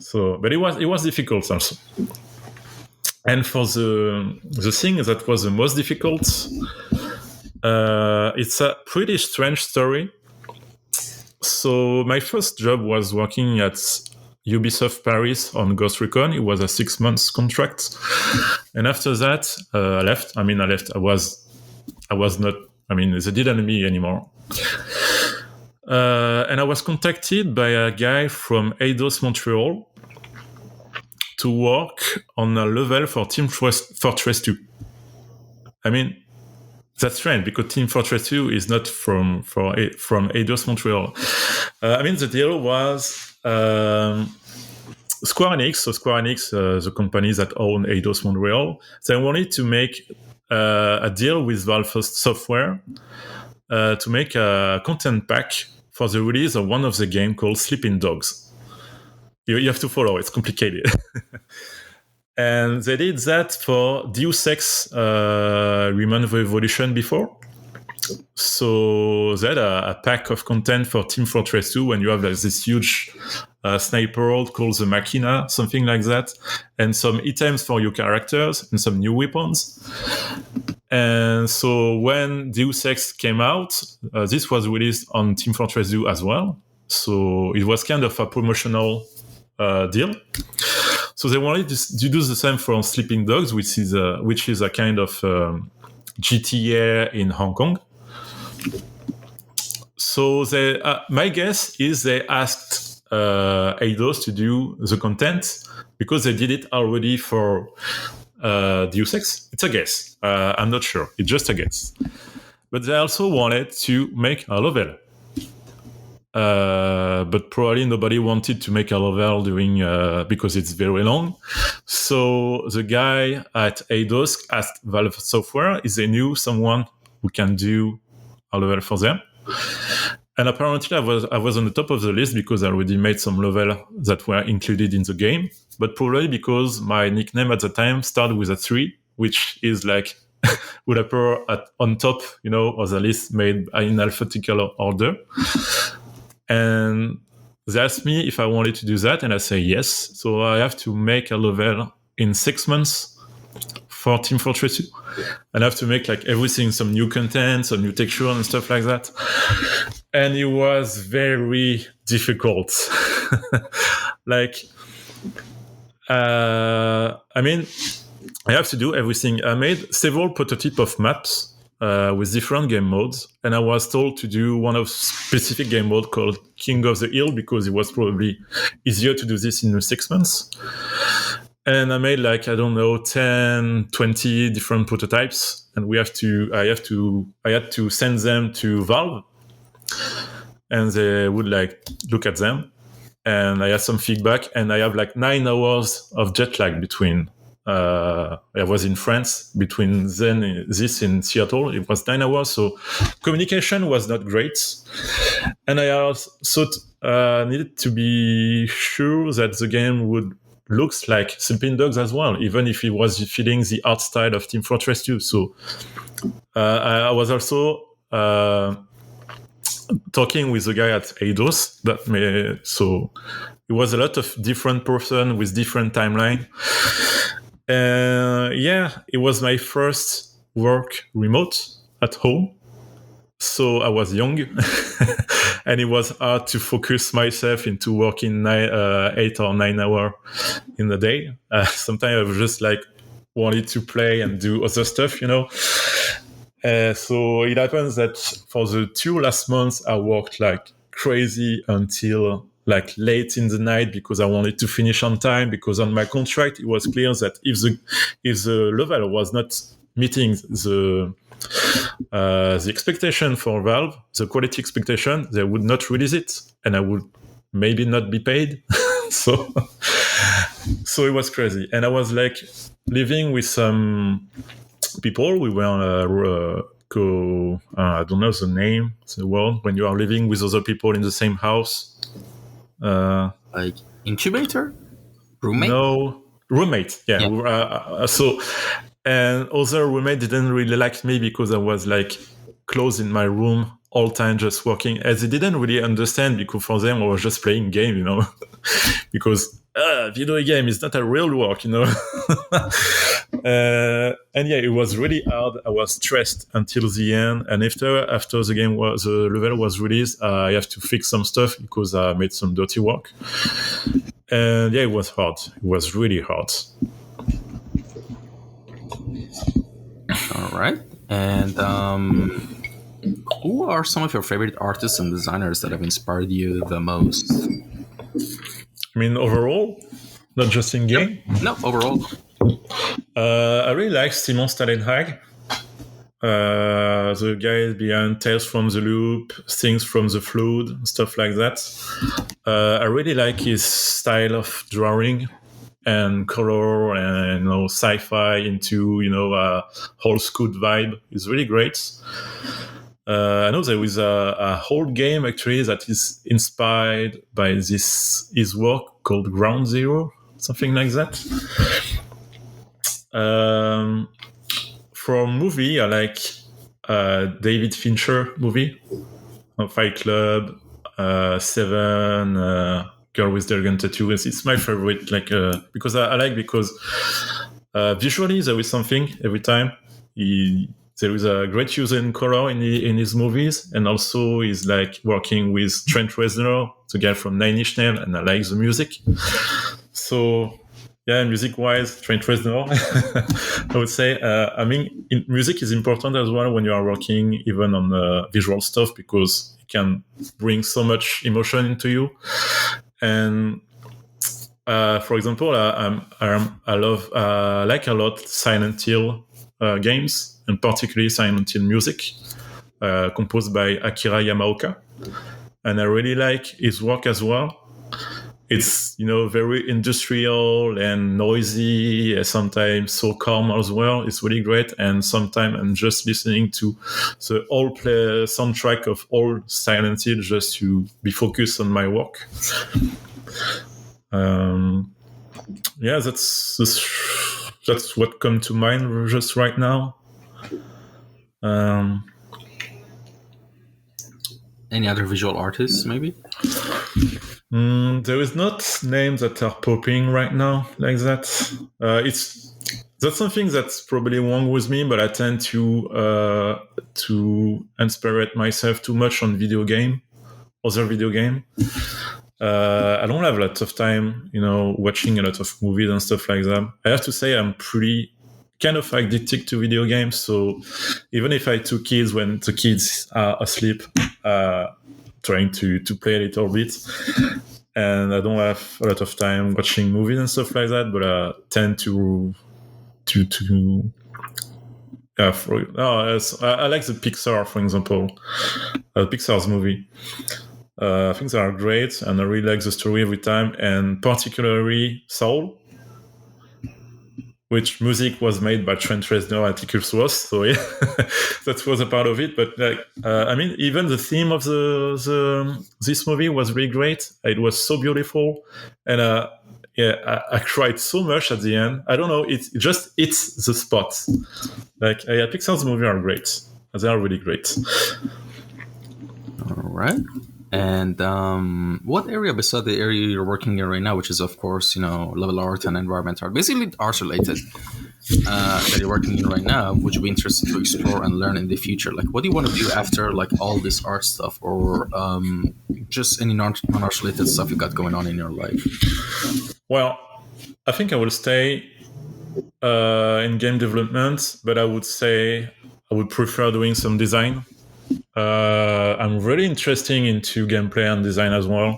So, but it was difficult also. And for the thing that was the most difficult, it's a pretty strange story. So my first job was working at Ubisoft Paris on Ghost Recon. It was a 6 months contract. And after that, I left. I left. I was not. They didn't need me anymore. And I was contacted by a guy from Eidos Montreal to work on a level for Team Fortress 2. That's strange because Team Fortress 2 is not from Eidos Montreal. The deal was Square Enix. So Square Enix, the company that own Eidos Montreal, they wanted to make a deal with Valve Software to make a content pack for the release of one of the games called Sleeping Dogs. You have to follow; it's complicated. And they did that for Deus Ex Human Revolution before. So they had a pack of content for Team Fortress 2 when you have this huge sniper called the Machina, something like that, and some items for your characters and some new weapons. And so when Deus Ex came out, this was released on Team Fortress 2 as well. So it was kind of a promotional deal. So they wanted to do the same for Sleeping Dogs, which is a kind of GTA in Hong Kong. So my guess is they asked Eidos to do the content because they did it already for Deus Ex. It's a guess. I'm not sure. It's just a guess. But they also wanted to make a level. But probably nobody wanted to make a level because it's very long. So the guy at Eidos asked Valve Software if they knew someone who can do a level for them. And apparently I was on the top of the list because I already made some level that were included in the game, but probably because my nickname at the time started with a 3, which is like would appear on top, of the list made in alphabetical order. And they asked me if I wanted to do that, and I say yes. So I have to make a level in 6 months for Team Fortress 2. And I have to make everything, some new content, some new texture and stuff like that. And it was very difficult. I have to do everything. I made several prototypes of maps with different game modes, and I was told to do one of specific game mode called King of the Hill because it was probably easier to do this in 6 months. And I made 10, 20 different prototypes, and I had to send them to Valve, and they would look at them, and I had some feedback, and I have 9 hours of jet lag between. I was in France between this in Seattle. It was 9 hours, so communication was not great. And I also needed to be sure that the game would looks like Sleeping Dogs as well, even if it was feeling the art style of Team Fortress 2. So I was also talking with the guy at Eidos. So it was a lot of different person with different timeline. It was my first work remote at home. So I was young and it was hard to focus myself into working 8 or 9 hours in the day. Sometimes I was just wanted to play and do other stuff, So it happens that for the 2 last months, I worked crazy until late in the night because I wanted to finish on time, because on my contract, it was clear that if the level was not meeting the expectation for Valve, the quality expectation, they would not release it, and I would maybe not be paid. so it was crazy. And I was living with some people. We were I don't know the name, the word, when you are living with other people in the same house. Incubator? Roommate? No, roommate. Yeah. And other roommate didn't really like me because I was closed in my room all time just working, as they didn't really understand, because for them I was just playing game, because video game is not a real work, and it was really hard. I was stressed until the end, and after the level was released, I have to fix some stuff because I made some dirty work, and it was hard. It was really hard. right. And who are some of your favorite artists and designers that have inspired you the most? I mean, overall, not just in Yep. game. No, overall. I really like Simon Stalenhag, the guy behind Tales from the Loop, Things from the Flood, stuff like that. I really like his style of drawing and color and sci-fi into whole school vibe. It's really great. I know there is a whole game actually that is inspired by his work called Ground Zero, something like that. For movie, I like David Fincher movie, Fight Club, Seven, Girl with Dragon Tattoo. It's my favorite, because I like because visually there is something every time. There is a great use in color in his movies, and also he's like working with Trent Reznor, the guy from Nine Inch Nails, and I like the music. So yeah, music-wise, Trent Reznor, I would say. I mean, music is important as well when you are working even on visual stuff because it can bring so much emotion into you. And for example, I love like a lot Silent Hill games, and particularly Silent Hill music composed by Akira Yamaoka. And I really like his work as well. It's very industrial and noisy, sometimes so calm as well. It's really great. And sometimes I'm just listening to the whole soundtrack of all Silent Hill just to be focused on my work. Yeah, that's what comes to mind just right now. Any other visual artists, maybe? There is not names that are popping right now like that. That's something that's probably wrong with me, but I tend to inspire myself too much on other video game. I don't have a lot of time, watching a lot of movies and stuff like that. I have to say I'm pretty kind of addicted to video games. So even if I took kids when the kids are asleep, trying to play a little bit, and I don't have a lot of time watching movies and stuff like that, but I tend to I like the Pixar, for example, Pixar's movie. I think they are great, and I really like the story every time, and particularly Soul, which music was made by Trent Reznor and Atticus Ross, so yeah, that was a part of it. But I mean, even the theme of this movie was really great. It was so beautiful, and I cried so much at the end. I don't know, it just hits the spot. Pixar's movies are great. They are really great. All right. And what area beside the area you're working in right now, which is of course level art and environment art, basically arts related, that you're working in right now, would you be interested to explore and learn in the future? Like, what do you want to do after all this art stuff, or just any non-art related stuff you got going on in your life? Well, I think I will stay in game development, but I would say I would prefer doing some design. I'm really interested into gameplay and design as well.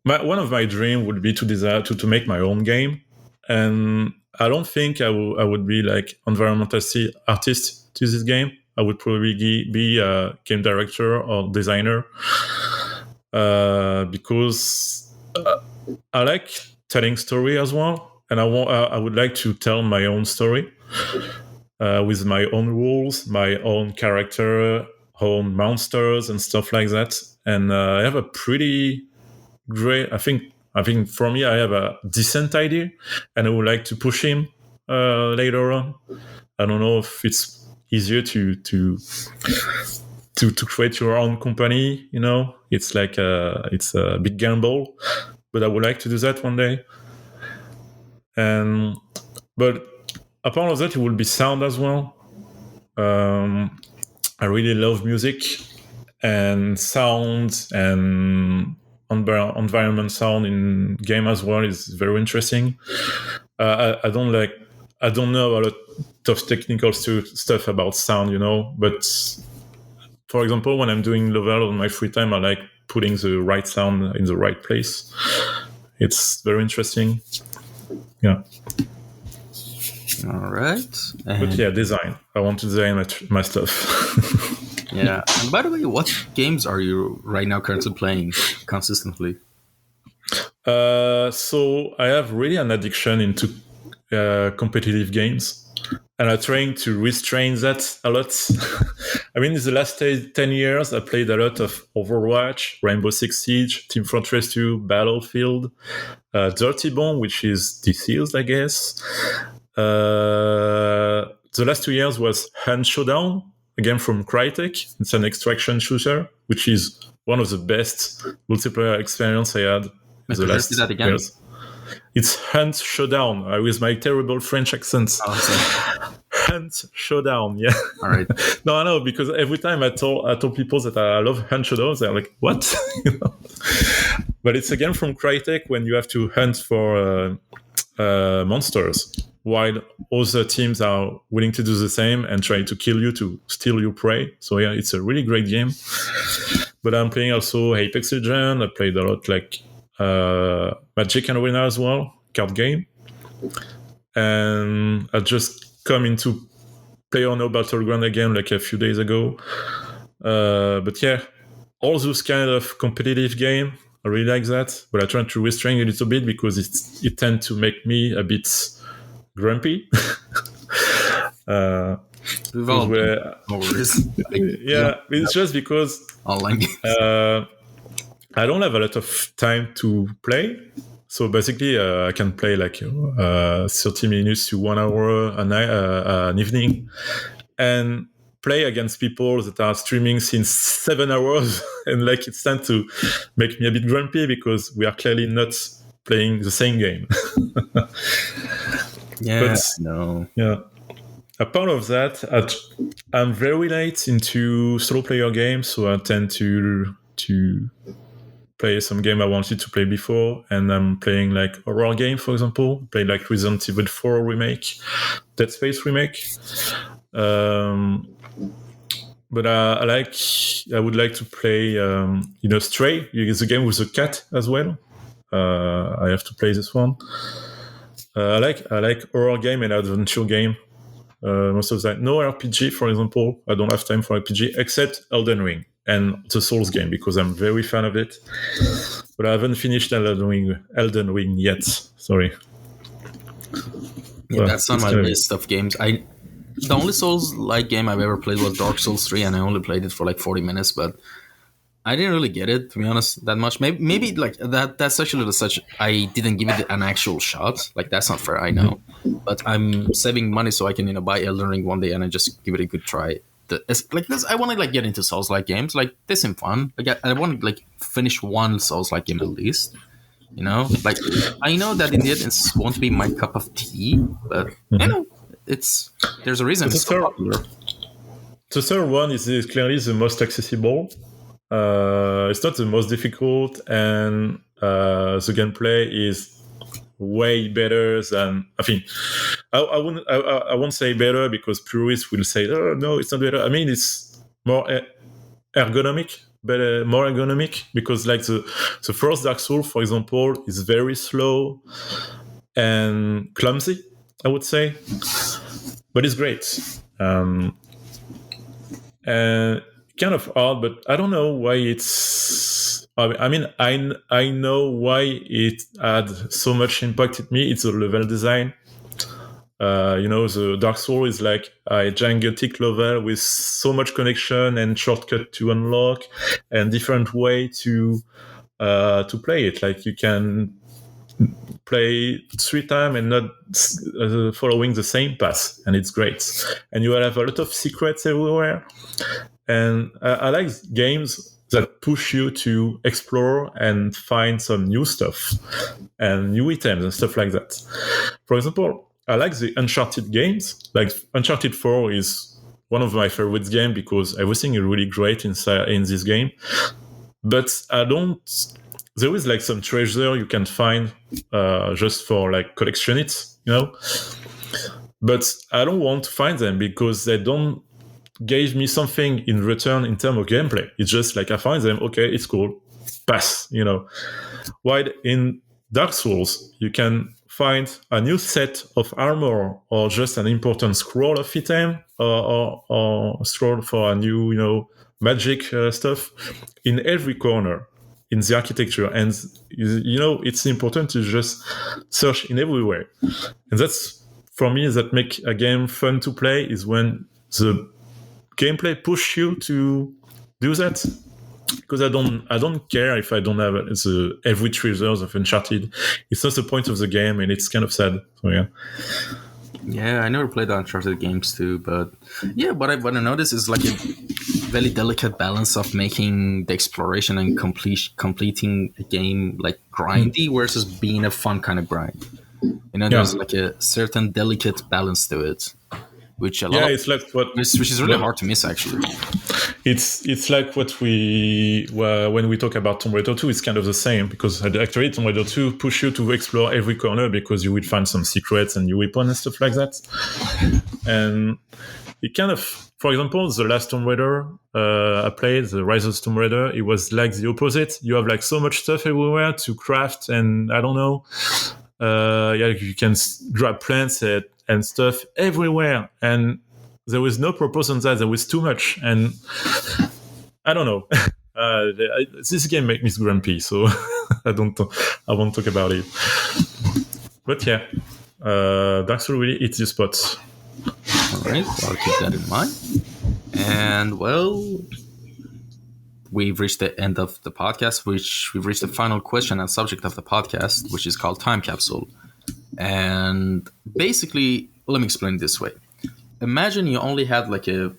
One of my dreams would be to make my own game, and I don't think I would be like environmental artist to this game. I would probably be a game director or designer, because I like telling story as well, and I would like to tell my own story. With my own rules, my own character, own monsters, and stuff like that. And I have a pretty great. I think for me, I have a decent idea, and I would like to push him later on. I don't know if it's easier to create your own company. It's like it's a big gamble, but I would like to do that one day. But a part of that, it will be sound as well. I really love music and sound, and environment sound in game as well is very interesting. I don't like I don't know a lot of technical stuff about sound, but for example, when I'm doing level on my free time, I like putting the right sound in the right place. It's very interesting. Yeah. All right. But yeah, design. I want to design my stuff. Yeah. And by the way, what games are you right now currently playing consistently? So I have really an addiction into competitive games. And I'm trying to restrain that a lot. I mean, in the last 10 years, I played a lot of Overwatch, Rainbow Six Siege, Team Fortress 2, Battlefield, Dirty Bomb, which is DC's, I guess. The last 2 years was Hunt Showdown, a game from Crytek. It's an extraction shooter, which is one of the best multiplayer experience I had in the last that again? years. It's Hunt Showdown with my terrible French accent. Oh, Hunt Showdown, yeah. All right. No, I know, because every time I told people that I love Hunt Showdown, they're like, "What?" But it's a game from Crytek when you have to hunt for monsters, while other teams are willing to do the same and try to kill you to steal your prey. So yeah, it's a really great game. But I'm playing also Apex Legends. I played a lot like Magic and Arena as well, card game. And I just come into PlayerUnknown's Battleground again like a few days ago. But yeah, all those kind of competitive game, I really like that. But I try to restrain a little bit because it tends to make me a bit grumpy. It's just because online games. I don't have a lot of time to play. So basically, I can play like 30 minutes to 1 hour an evening and play against people that are streaming since 7 hours. And like it's time to make me a bit grumpy because we are clearly not playing the same game. Yeah, no. Yeah. A part of that, I'm very late into solo player games, so I tend to play some game I wanted to play before, and I'm playing like horror game, for example. Play like Resident Evil 4 remake, Dead Space remake. But I would like to play, Stray. It's a game with a cat as well. I have to play this one. I like horror game and adventure game. Most of that. No RPG, for example. I don't have time for RPG except Elden Ring and the Souls game because I'm very fan of it. But I haven't finished Elden Ring yet. Sorry. Yeah, that's on my list of games. The only Souls-like game I've ever played was Dark Souls 3, and I only played it for like 40 minutes, but I didn't really get it, to be honest, that much. Maybe like that's actually such I didn't give it an actual shot. Like that's not fair, I know. But I'm saving money so I can buy Elden Ring one day and I just give it a good try. I want to like get into Souls-like games. Like they seem fun. Like I want to like finish one Souls-like game at least. Like I know that in the end it won't be my cup of tea, but there's a reason it's so popular. The third one is clearly the most accessible. It's not the most difficult, and the gameplay is way better than. I think I won't say better because purists will say, "Oh no, it's not better." I mean, it's more ergonomic, better, more ergonomic because like the first Dark Souls, for example, is very slow and clumsy, I would say, but it's great. And kind of hard, but I don't know why it's. I mean, I know why it had so much impact at me. It's the level design. The Dark Souls is like a gigantic level with so much connection and shortcut to unlock and different way to play it. Like you can play 3 times and not following the same path, and it's great. And you will have a lot of secrets everywhere. And I like games that push you to explore and find some new stuff and new items and stuff like that. For example, I like the Uncharted games. Like Uncharted 4 is one of my favorite games because everything is really great in this game. But there is like some treasure you can find just for like collection it, but I don't want to find them because they don't give me something in return in terms of gameplay. It's just like I find them, okay, it's cool, pass, While in Dark Souls, you can find a new set of armor or just an important scroll of item or scroll for a new, magic stuff in every corner in the architecture. And, it's important to just search in everywhere. And that's, for me, that make a game fun to play is when the gameplay push you to do that. Because I don't care if I don't have every treasures of Uncharted. It's not the point of the game, and it's kind of sad. So yeah. Yeah, I never played the Uncharted games too, but yeah, what I notice is like a very delicate balance of making the exploration and completing a game like grindy versus being a fun kind of grind. There's like a certain delicate balance to it, which it's like which is really hard to miss actually. It's like what when we talk about Tomb Raider 2, it's kind of the same, because actually Tomb Raider 2 push you to explore every corner because you will find some secrets and new weapons and stuff like that. And it kind of, for example, the last Tomb Raider I played, the Rise of Tomb Raider, it was like the opposite. You have like so much stuff everywhere to craft, and I don't know, you can grab plants and stuff everywhere, and there was no purpose on that. There was too much, and I don't know. This game makes me grumpy, so I won't talk about it. But yeah, Dark Souls really hits the spot. All right, I'll keep that in mind. And well, we've reached the end of the podcast, which we've reached the final question and subject of the podcast, which is called Time Capsule. And basically, let me explain it this way. Imagine you only had like a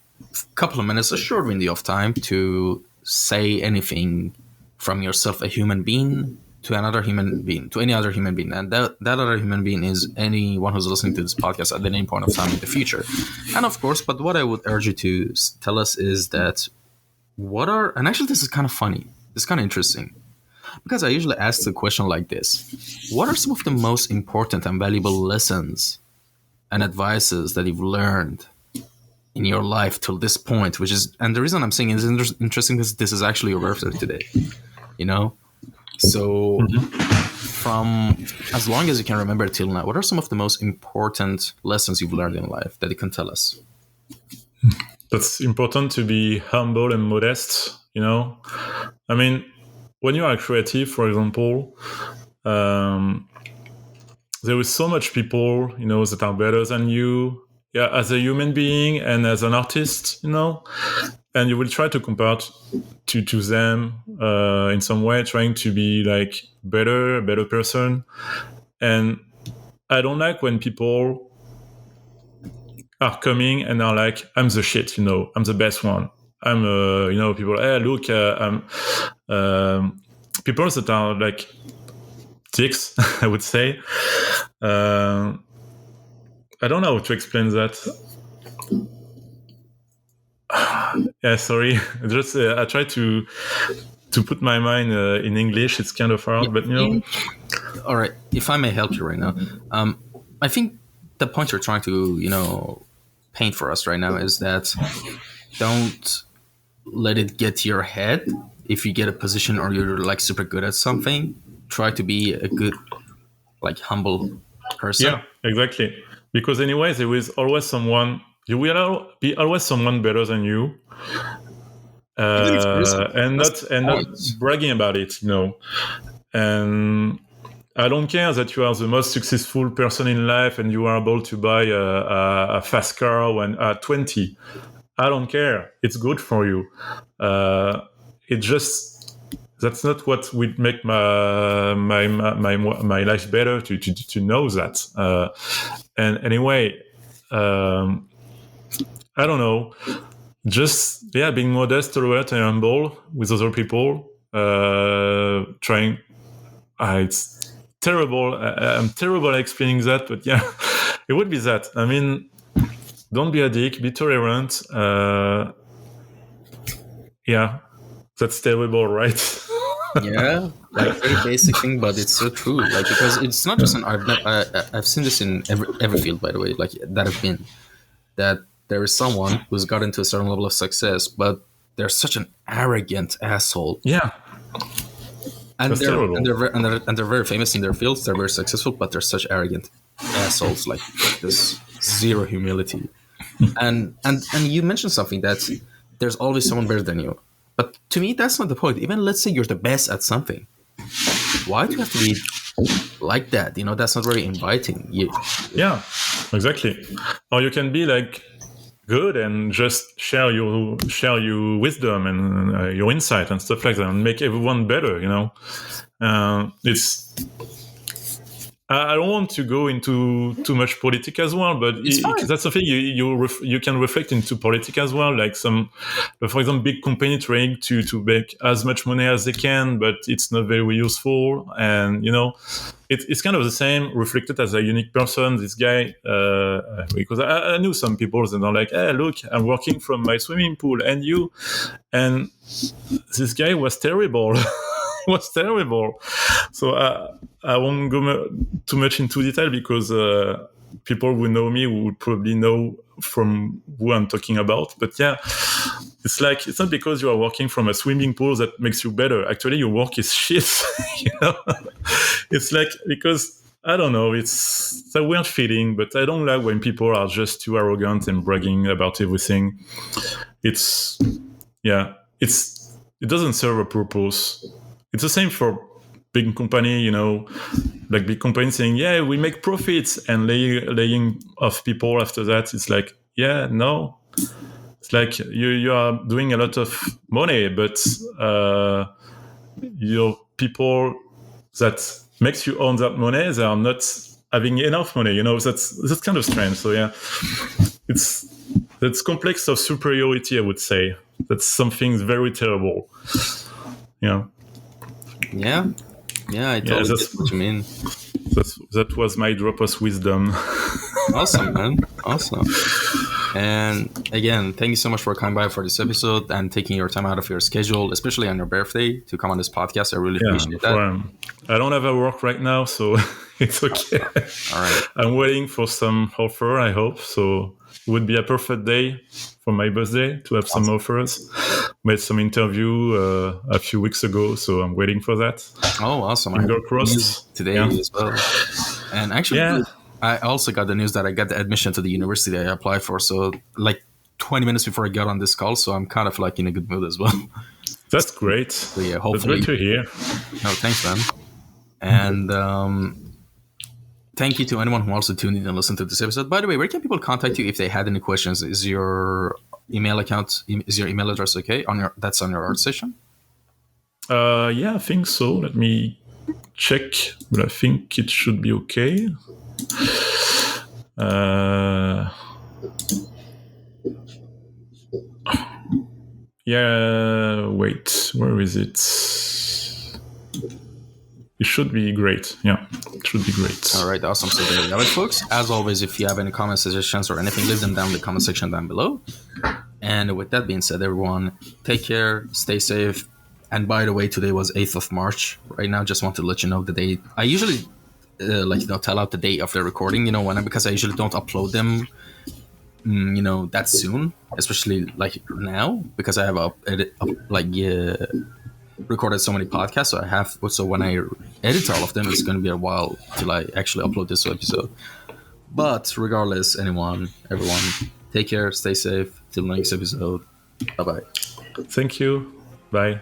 couple of minutes, a short window of time to say anything from yourself, a human being, to another human being, to any other human being. And that other human being is anyone who's listening to this podcast at any point of time in the future. And of course, but what I would urge you to tell us is that and actually this is kind of funny. It's kind of interesting. Because I usually ask the question like this. What are some of the most important and valuable lessons and advices that you've learned in your life till this point, and the reason I'm saying it is interesting because this is actually your birthday today, So from as long as you can remember till now, what are some of the most important lessons you've learned in life that you can tell us? That's important to be humble and modest, I mean, when you are creative, for example, there is so much people, that are better than you, as a human being and as an artist, and you will try to compare to them in some way, trying to be like a better person. And I don't like when people are coming and are like, I'm the shit, I'm the best one. I'm, people, hey, look, I'm, people that are like dicks, I would say. I don't know how to explain that. Yeah, sorry. Just I try to put my mind in English. It's kind of hard, but All right, if I may help you right now, I think the point you're trying to paint for us right now is that don't let it get to your head. If you get a position or you're like super good at something, try to be a good, like, humble person. Yeah, exactly. Because anyway, there is always someone. You will be always someone better than you, and not bragging about it, And I don't care that you are the most successful person in life and you are able to buy a fast car when at 20. I don't care. It's good for you. It just that's not what would make my life better to know that. And anyway, I don't know. Just being modest, tolerant, and humble with other people. Trying. It's terrible. I'm terrible at explaining that, but yeah, it would be that. I mean, don't be a dick. Be tolerant. Yeah, that's terrible, right? Yeah, like very basic thing, but it's so true. Like because it's not just an I've seen this in every field, by the way. Like that I've been that there is someone who's got into a certain level of success, but they're such an arrogant asshole, Yeah, and that's terrible. they're very famous in their fields. They're very successful, but they're such arrogant assholes. Like this zero humility. And you mentioned something that there's always someone better than you. But to me, that's not the point. Even let's say you're the best at something. Why do you have to be like that? You know, that's not very inviting. Yeah, exactly. Or you can be like good and just share your wisdom and your insight and stuff like that, and make everyone better. It's I don't want to go into too much politics as well, but It's fine. that's something you can reflect into politics as well. Like for example, big company trying to make as much money as they can, but it's not very useful. And it's kind of the same reflected as a unique person. This guy, because I knew some people that are like, "Hey, look, I'm working from my swimming pool, and you," and this guy was terrible. Was terrible. So I won't go too much into detail because people who know me would probably know from who I'm talking about. But yeah, it's not because you are working from a swimming pool that makes you better. Actually, your work is shit. you know, it's like because I don't know. It's a weird feeling, but I don't like when people are just too arrogant and bragging about everything. It's yeah, it doesn't serve a purpose. It's the same for big company, like big companies saying, "Yeah, we make profits," and laying off people after that. It's like, yeah, no. It's like you are doing a lot of money, but your people that makes you earn that money, they are not having enough money. That's kind of strange. So yeah, it's that's complex of superiority. I would say that's something very terrible. Yeah. Yeah. Yeah, I Yeah, totally get what you mean. that was my drop of wisdom. Awesome, man. Awesome. And again, thank you so much for coming by for this episode and taking your time out of your schedule, especially on your birthday, to come on this podcast. I really appreciate that. I don't have a work right now, so it's okay. All right. I'm waiting for some offer, I hope. So it would be a perfect day for my birthday to have some offers. Made some interview a few weeks ago, so I'm waiting for that. Oh, awesome. Finger crossed. Today as well. And actually, I also got the news that I got the admission to the university I applied for. So like 20 minutes before I got on this call. So I'm kind of like in a good mood as well. That's great. So yeah, hopefully. That's great to hear. No, thanks, man. And thank you to anyone who also tuned in and listened to this episode. By the way, where can people contact you if they had any questions? Is your email address okay that's on your art session? Yeah, I think so. Let me check, but I think it should be okay. Yeah, wait, where is it? It should be great. Yeah, it should be great. All right, awesome. So there you have it, folks. As always, if you have any comments, suggestions, or anything, leave them down in the comment section down below. And with that being said, everyone, take care, stay safe. And by the way, today was 8th of March. Right now, just want to let you know the date. I usually tell out the date of the recording, because I usually don't upload them, that soon, especially like now, because I have recorded so many podcasts. So when I edit all of them, it's going to be a while till I actually upload this episode. But regardless, everyone, take care, stay safe. Till next episode. Bye-bye. Thank you. Bye.